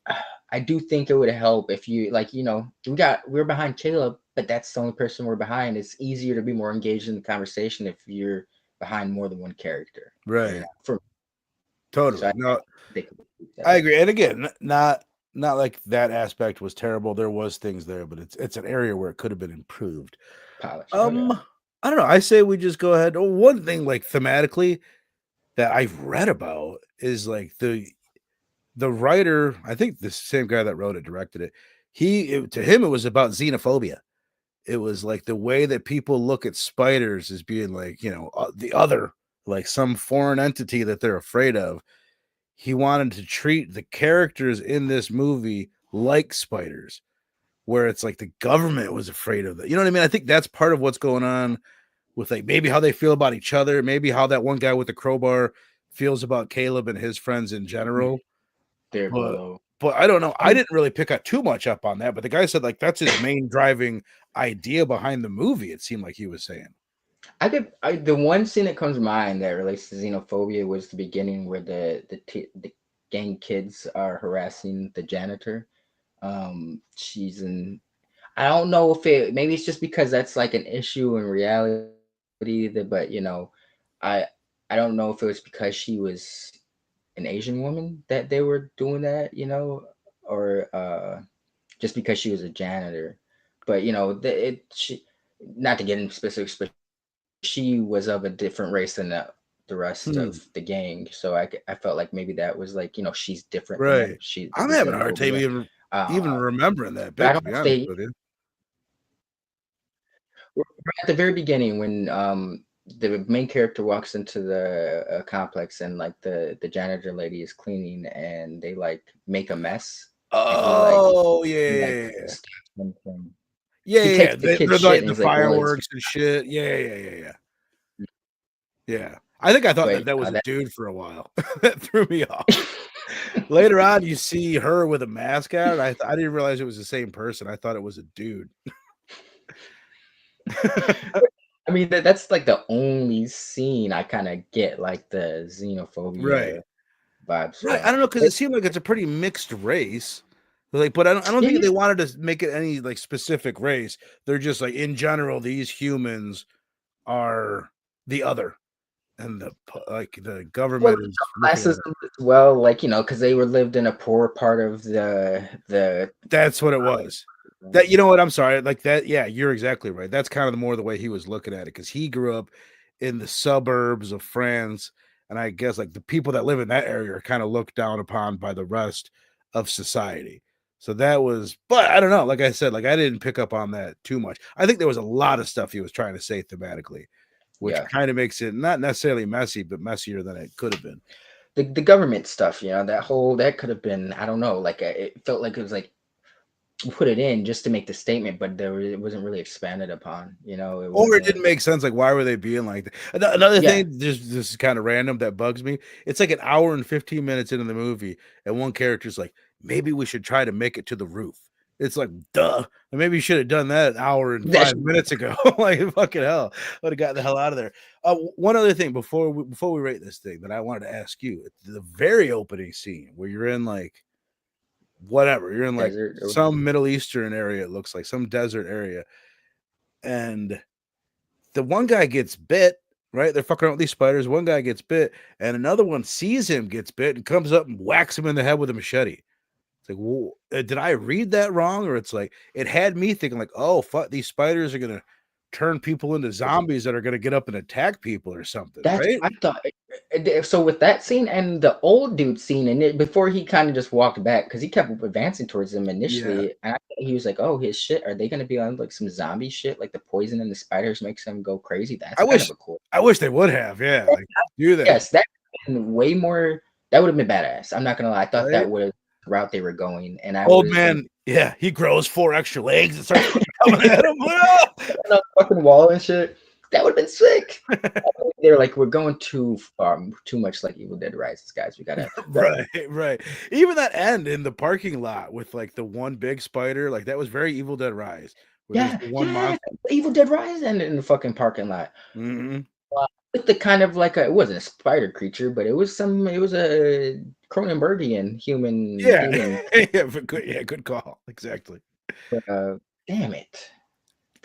uh, I do think it would help if you like we're behind Caleb, but that's the only person we're behind. It's easier to be more engaged in the conversation if you're behind more than one character, Right. for so Totally. No, they could do I that. agree. And again, not like that aspect was terrible. There was things there, but it's an area where it could have been improved. Polish. Oh yeah. Um, I don't know. I say we just go ahead. Oh, one thing like thematically that I've read about is like the writer, I think the same guy that wrote it directed it. To him it was about xenophobia. It was like the way that people look at spiders as being like, the other, like some foreign entity that they're afraid of. He wanted to treat the characters in this movie like spiders, where it's like the government was afraid of it. You know what I mean? I think that's part of what's going on with like maybe how they feel about each other, maybe how that one guy with the crowbar feels about Caleb and his friends in Mhm. general. They're But below. I don't know. I Um, didn't really pick up too much up on that, but the guy said like that's his main driving idea behind the movie. It seemed like he was saying. the one scene that comes to mind that relates to xenophobia was the beginning where the gang kids are harassing the janitor. She's in. I don't know if maybe it's just because that's like an issue in reality but I I don't know if it was because she was an Asian woman that they were doing that, or just because she was a janitor. But she, not to get into specifics, but she was of a different race than the the rest Hmm. of the gang. So I felt like maybe that was like, she's different than them. Right. She I'm was having a hard time xenophobia. Uh, even remembering that but I bit, to don't know be if honest they with you. at the very beginning when the main character walks into the complex and like the janitor lady is cleaning and they like make a mess and Oh, he like yeah. stops them from Yeah, he yeah, takes yeah. the kid's They're shit like and the he's like, well, it's fireworks and shit. Yeah, yeah, yeah, yeah. Yeah. I think I thought that but that was a that dude for a while. That threw me off. Later on, you see her with a mask on, and I didn't realize it was the same person. I thought it was a dude. I mean that's like the only scene I kind of get like the xenophobia Right. vibes Right. from. I don't know, because it seemed like it's a pretty mixed race. Like, but I don't Yeah, think yeah. they wanted to make it any like specific race. They're just like in general, these humans are the other, and like the Well, government is looking at classism it. as well, like because they were lived in a poor part of the That's what it was. That you know what? I'm sorry. Like that. Yeah, you're exactly right. That's kind of the more the way he was looking at it, because he grew up in the suburbs of France, and I guess like the people that live in that area are kind of looked down upon by the rest of society. So that was, but I don't know. Like I said, like I didn't pick up on that too much. I think there was a lot of stuff he was trying to say thematically, which yeah. kind of makes it not necessarily messy, but messier than it could have been. The government stuff, that could have been, I don't know, like it felt like it was like put it in just to make the statement, but it wasn't really expanded upon. It Or it wasn't. didn't make sense. Like, why were they being like that? Another Yeah, thing, just this is kind of random that bugs me. It's like an hour and 15 minutes into the movie, and one character's like, maybe we should try to make it to the roof. It's like, duh. Maybe you should have done that an hour and that 5 minutes ago. Like, fucking hell. Would have got the hell out of there. One other thing before we rate this thing that I wanted to ask you, the very opening scene where you're in like whatever, you're in like desert or whatever. some Middle Eastern area, it looks like some desert area, and the one guy gets bit, right? They're fucking around with these spiders. One guy gets bit, and another one sees him gets bit and comes up and whacks him in the head with a machete. It's like, well, did I read that wrong? Or it's like, it had me thinking, like, oh, fuck, these spiders are going to turn people into zombies that are going to get up and attack people or something, That's right? what I thought. So with that scene and the old dude scene, and before he kind of just walked back because he kept advancing towards him Yeah. initially, and he was like, "Oh, his shit. Are they gonna be on like some zombie shit? Like the poison and the spiders makes them go crazy?" That's I kind wish, of a cool. I wish they would have. Yeah. Like, do that, Yes, that would have been way more. That would have been badass. I'm not gonna lie. I thought right? that was the route they were going, and I Old was gonna man, yeah, he grows 4 extra legs and starts fucking coming at him. Ah! on the fucking wall and shit. That would have been sick. They're like, we're going too far, too much like Evil Dead Rises, guys. We gotta. Right, right. Even that end in the parking lot with like the one big spider, like that was very Evil Dead Rise, where there's Yeah, the one yeah. monster. Evil Dead Rise ended in the fucking parking lot. Hmm. With the kind of like it wasn't a spider creature, but it was a Cronenbergian Yeah, human. yeah, good call. Exactly. Damn it.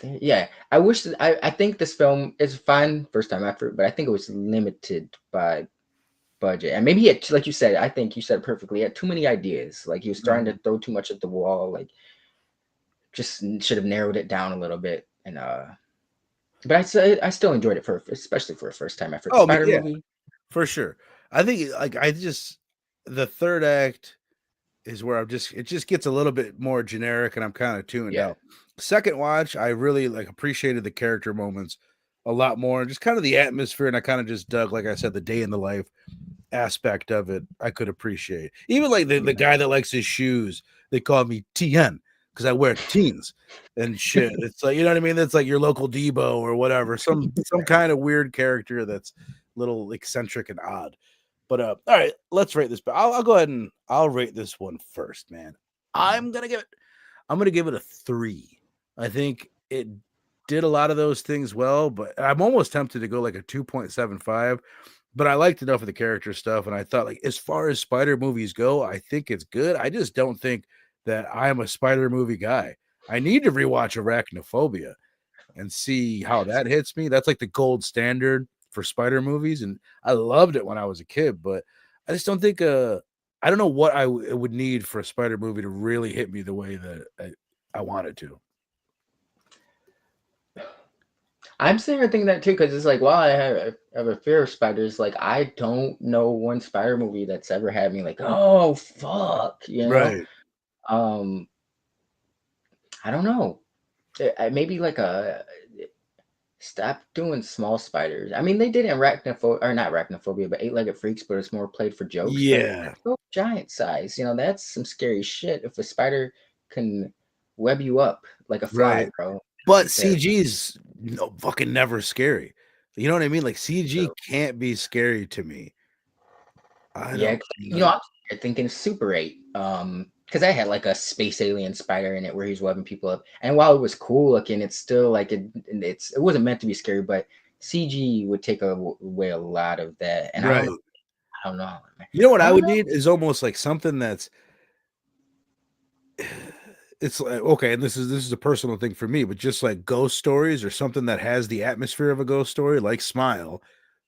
Yeah, I think this film is fine first time effort, but I think it was limited by budget. And maybe he had, like you said, I think you said it perfectly. He had too many ideas. Like he was trying to Mhm. throw too much at the wall. Like just should have narrowed it down a little bit. And but I still enjoyed it especially for a first time effort. Oh, Spider yeah, movie. for sure. I think like the third act is where it just gets a little bit more generic and I'm kind of tuned Yeah. out. Second watch, I really like appreciated the character moments a lot more, just kind of the atmosphere, and I kind of just dug, like I said, the day in the life aspect of it. I could appreciate even like the Yeah. guy that likes his shoes. They call me TN because I wear teens and shit. It's like, you know what I mean? That's like your local Debo or whatever, some kind of weird character that's a little eccentric and odd. But all right, let's rate this. But I'll go ahead and I'll rate this one first, man. I'm gonna give it. I'm gonna give it a 3. I think it did a lot of those things well, but I'm almost tempted to go like a 2.75. But I liked enough of the character stuff, and I thought, like, as far as spider movies go, I think it's good. I just don't think that I'm a spider movie guy. I need to rewatch Arachnophobia and see how that hits me. That's like the gold standard for spider movies, and I loved it when I was a kid. But I just don't think I don't know what it would need for a spider movie to really hit me the way that I wanted to. I'm sitting here thinking that too, because it's like, while I have a fear of spiders, like I don't know one spider movie that's ever had me like, oh fuck, you know. Right. Um, I don't know. Maybe like a stop doing small spiders. I mean, they did arachnophobia, or not arachnophobia, but eight-legged freaks, but it's more played for jokes. But Yeah. go giant size, that's some scary shit. If a spider can web you up like a fly, Right. bro, that'd be But terrible. CG's no fucking never scary. You know what I mean? Like CG So, can't be scary to me. I yeah, don't know. I'm thinking Super 8, because I had like a space alien spider in it where he's webbing people up, and while it was cool looking, it's still like it wasn't meant to be scary, but CG would take away a lot of that, and Right. I don't know, man. You know what I I don't would know. need is almost like something that's it's like okay, and this is a personal thing for me, but just like ghost stories or something that has the atmosphere of a ghost story, like Smile.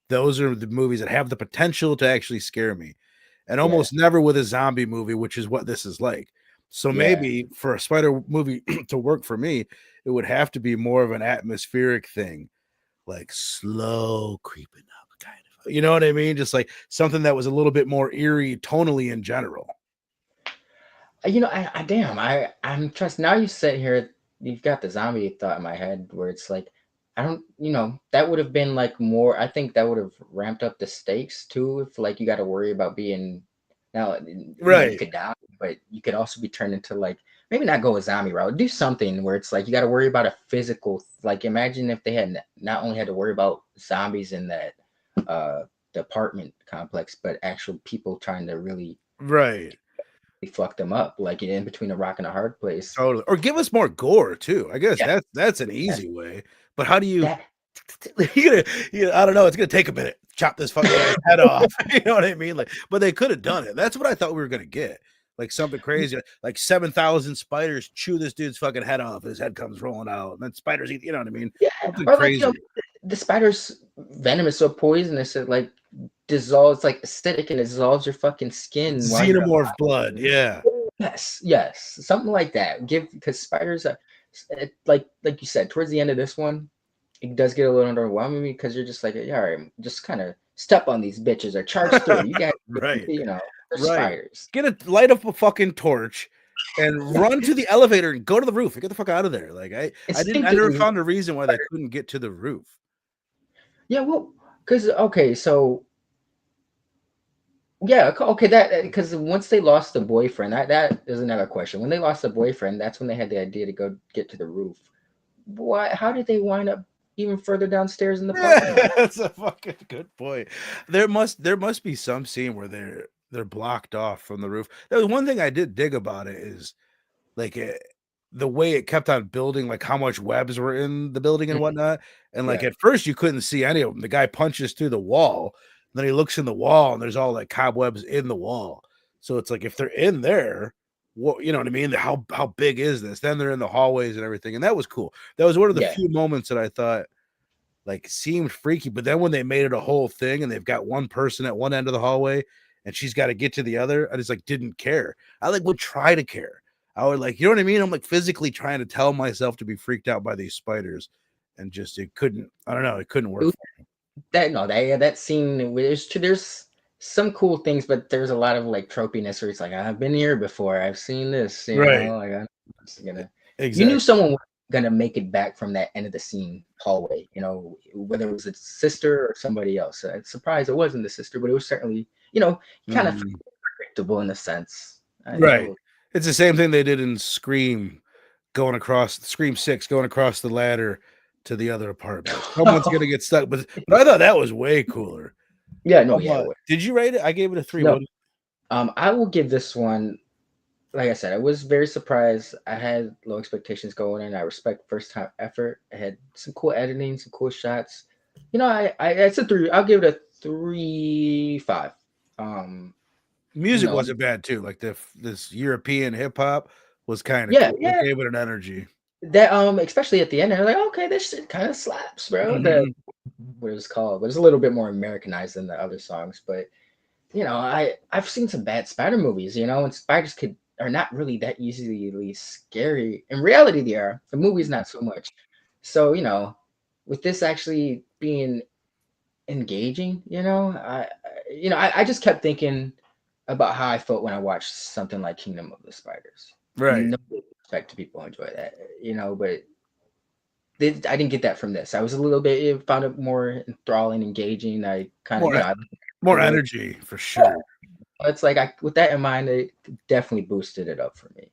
Those are the movies that have the potential to actually scare me, and Yeah, almost never with a zombie movie, which is what this is like. So yeah. maybe for a spider movie to work for me, it would have to be more of an atmospheric thing, like slow creeping up, kind of. You know what I mean? Just like something that was a little bit more eerie tonally in general. I damn, I'm trust. Now you sit here, you've got the zombie thought in my head where it's like, I don't, that would have been like more. I think that would have ramped up the stakes too. If like you got to worry about being now, you Right. could die, but you could also be turned into like, maybe not go a zombie route, do something where it's like you got to worry about a physical. Like imagine if they had not only had to worry about zombies in that uh the apartment complex, but actual people trying to really Right. fucked them up, like in between a rock and a hard place. Totally. Or give us more gore too. I guess Yeah, that's an that's easy way. But how do you that. you're gonna I don't know, it's gonna take a minute. Chop this fucking guy's head off. You know what I mean? Like, but they could have done it. That's what I thought we were gonna get. Like something crazy, like 7,000 spiders chew this dude's fucking head off. His head comes rolling out, and then spiders eat. You know what I mean? Yeah, Something or like crazy. the spider's venom is so poisonous it like dissolves, like acidic, and it dissolves your fucking skin while you're Xenomorph blood. alive. Yeah. Yes, something like that. Because spiders are like you said towards the end of this one, it does get a little underwhelming because you're just like, yeah, all right, just kind of step on these bitches or charge through. You guys, Right. they're Right. spiders. Get a light up a fucking torch and Yeah, run to the elevator and go to the roof and get the fuck out of there. Like I never instinctively. found a reason why they couldn't get to the roof. Yeah, well, because okay, so yeah, okay, that because once they lost the boyfriend, that is another question. When they lost the boyfriend, that's when they had the idea to go get to the roof. Why? How did they wind up even further downstairs in the parking lot? That's a fucking good point. There must be some scene where they're blocked off from the roof. There was one thing I did dig about it is like the way it kept on building, like how much webs were in the building and Mhm. whatnot. And like Yeah, at first you couldn't see any of them. The guy punches through the wall, then he looks in the wall, and there's all like cobwebs in the wall. So it's like if they're in there, what you know what I mean? How big is this? Then they're in the hallways and everything, and that was cool. That was one of the yeah, few moments that I thought like seemed freaky. But then when they made it a whole thing and they've got one person at one end of the hallway and she's got to get to the other, I just like didn't care. I like would try to care. I would like, you know what I mean? I'm like physically trying to tell myself to be freaked out by these spiders, and just it couldn't. I don't know. It couldn't work Ooh, for me. that no, that yeah, that scene. There's some cool things, but there's a lot of like tropiness where it's like I've been here before. I've seen this. Right. Like I'm just gonna. You knew Exactly. someone was gonna make it back from that end of the scene hallway. Whether it was a sister or somebody else. Surprised it wasn't the sister, but it was certainly kind of Mhm. predictable in a sense. Right. It's the same thing they did in Scream, going across Scream 6, going across the ladder to the other apartment. Someone's gonna get stuck. But I thought that was way cooler. Yeah, no, yeah, it was. Did you rate it? I gave it a 3. No, What I will give this one. Like I said, I was very surprised. I had low expectations going in. I respect first time effort. I had some cool editing, some cool shots. I it's a three. I'll give it a 3.5. Um, you music know, wasn't bad too. Like this European hip hop was kind of yeah, cool. It yeah. gave it an energy. That especially at the end, I'm like, okay, this shit kind of slaps, bro. The Mhm. what it's called, but it's a little bit more Americanized than the other songs. But I've seen some bad spider movies, and spiders are not really that easily scary. In reality, they are. The movie's not so much. So with this actually being engaging, I just kept thinking about how I felt when I watched something like Kingdom of the Spiders. Right. No expect people enjoy that, but I didn't get that from this. I was a little bit found it more enthralling, engaging. I kind of, More I more the energy for sure. it's like with that in mind, it definitely boosted it up for me.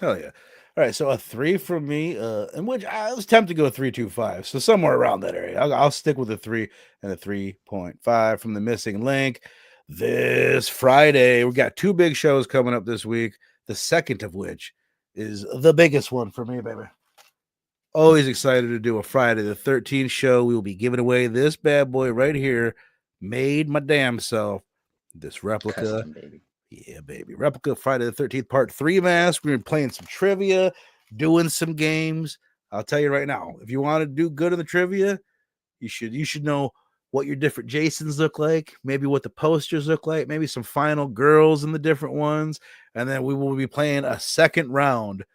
Hell yeah. All right, so a 3 from me, in which I was tempted to go 3.25, so somewhere around that area. I'll stick with a 3 and a 3.5 from the missing link. This Friday, we got 2 big shows coming up this week, the second of which is the biggest one for me, baby. Always excited to do a Friday the 13th show. We will be giving away this bad boy right here, made my damn self, this replica. Custom, baby. Yeah, baby. Replica Friday the 13th Part 3 mask. We're playing some trivia, doing some games. I'll tell you right now, if you want to do good in the trivia, you should know what your different Jasons look like, maybe what the posters look like, maybe some final girls in the different ones. And then we will be playing a second round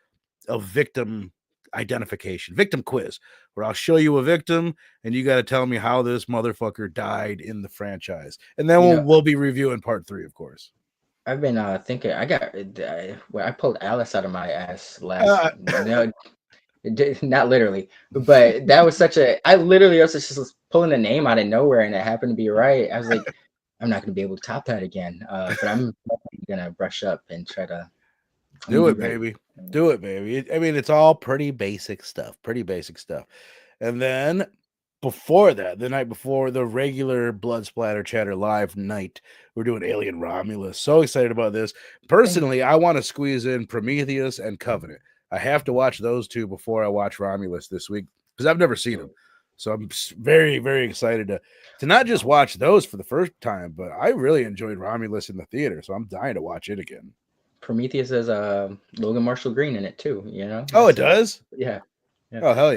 of victim identification, victim quiz, where I'll show you a victim and you got to tell me how this motherfucker died in the franchise. And then we'll be reviewing Part 3, of course. I've been thinking. I pulled Alice out of my ass last. No, not literally, but that was such a. I literally was just pulling a name out of nowhere, and it happened to be right. I was like, I'm not going to be able to top that again. But I'm gonna brush up and try to do it, baby. Do it, baby. I mean, it's all pretty basic stuff. And then before that, the night before the regular Blood Splatter Chatter live night, we're doing Alien Romulus. So excited about this. Personally, I want to squeeze in Prometheus and Covenant. I have to watch those 2 before I watch Romulus this week because I've never seen them. So I'm very, very excited to not just watch those for the first time, but I really enjoyed Romulus in the theater. So I'm dying to watch it again. Prometheus has Logan Marshall Green in it too, Oh, it does? Yeah. Oh, hell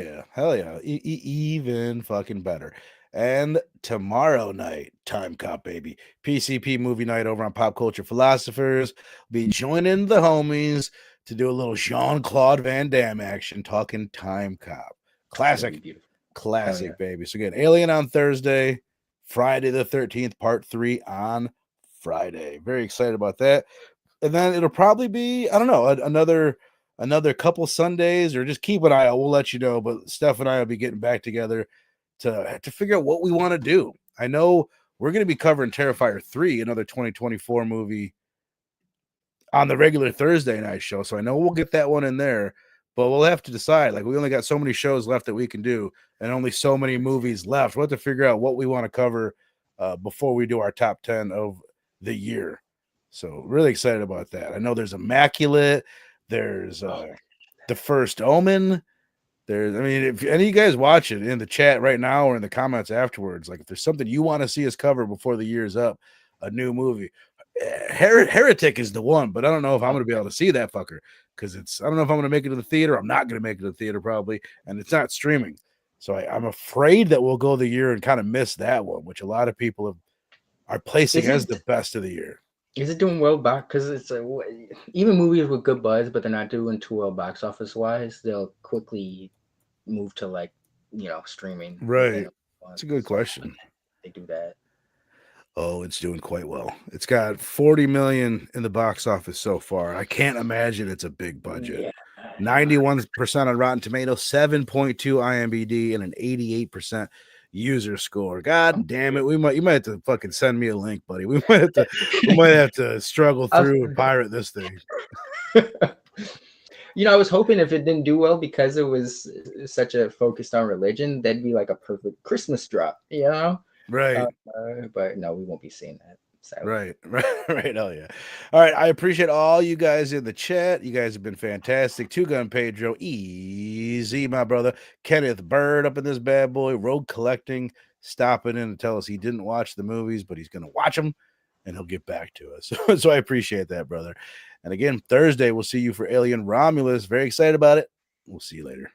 yeah. Even fucking better. And tomorrow night, Time Cop, baby. PCP movie night over on Pop Culture Philosophers. Be joining the homies to do a little Jean-Claude Van Damme action, talking Time Cop. Classic, baby. So again, Alien on Thursday, Friday the 13th, Part 3 on Friday. Very excited about that. And then it'll probably be, I don't know, another couple Sundays, or just keep an eye out. We'll let you know. But Steph and I will be getting back together to figure out what we want to do. I know we're going to be covering Terrifier 3, another 2024 movie, on the regular Thursday night show. So I know we'll get that one in there, but we'll have to decide. Like, we only got so many shows left that we can do and only so many movies left. We'll have to figure out what we want to cover before we do our top 10 of the year. So really excited about that. I know there's Immaculate. There's The First Omen. If any of you guys watch it in the chat right now or in the comments afterwards, like if there's something you want to see us cover before the year's up, a new movie, Heretic is the one, but I don't know if I'm going to be able to see that fucker because I don't know if I'm going to make it to the theater. I'm not going to make it to the theater probably, and it's not streaming. So I'm afraid that we'll go the year and kind of miss that one, which a lot of people are placing as the best of the year. Is it doing well back? Because it's even movies with good buzz, but they're not doing too well box office wise. They'll quickly move to streaming. Right. That's a good question. They do that. Oh, it's doing quite well. It's got 40 million in the box office so far. I can't imagine it's a big budget. Yeah. 91% on Rotten Tomatoes, 7.2 IMDb, and an 88% user score. God damn it. You might have to fucking send me a link, buddy. We might have to struggle through and pirate this thing. I was hoping if it didn't do well because it was such a focused on religion, that'd be like a perfect Christmas drop, Right. But no, we won't be seeing that. So. Right. Hell yeah. All right. I appreciate all you guys in the chat. You guys have been fantastic. Two Gun Pedro, easy, my brother. Kenneth Bird up in this bad boy. Rogue Collecting, stopping in to tell us he didn't watch the movies, but he's going to watch them and he'll get back to us. So I appreciate that, brother. And again, Thursday, we'll see you for Alien Romulus. Very excited about it. We'll see you later.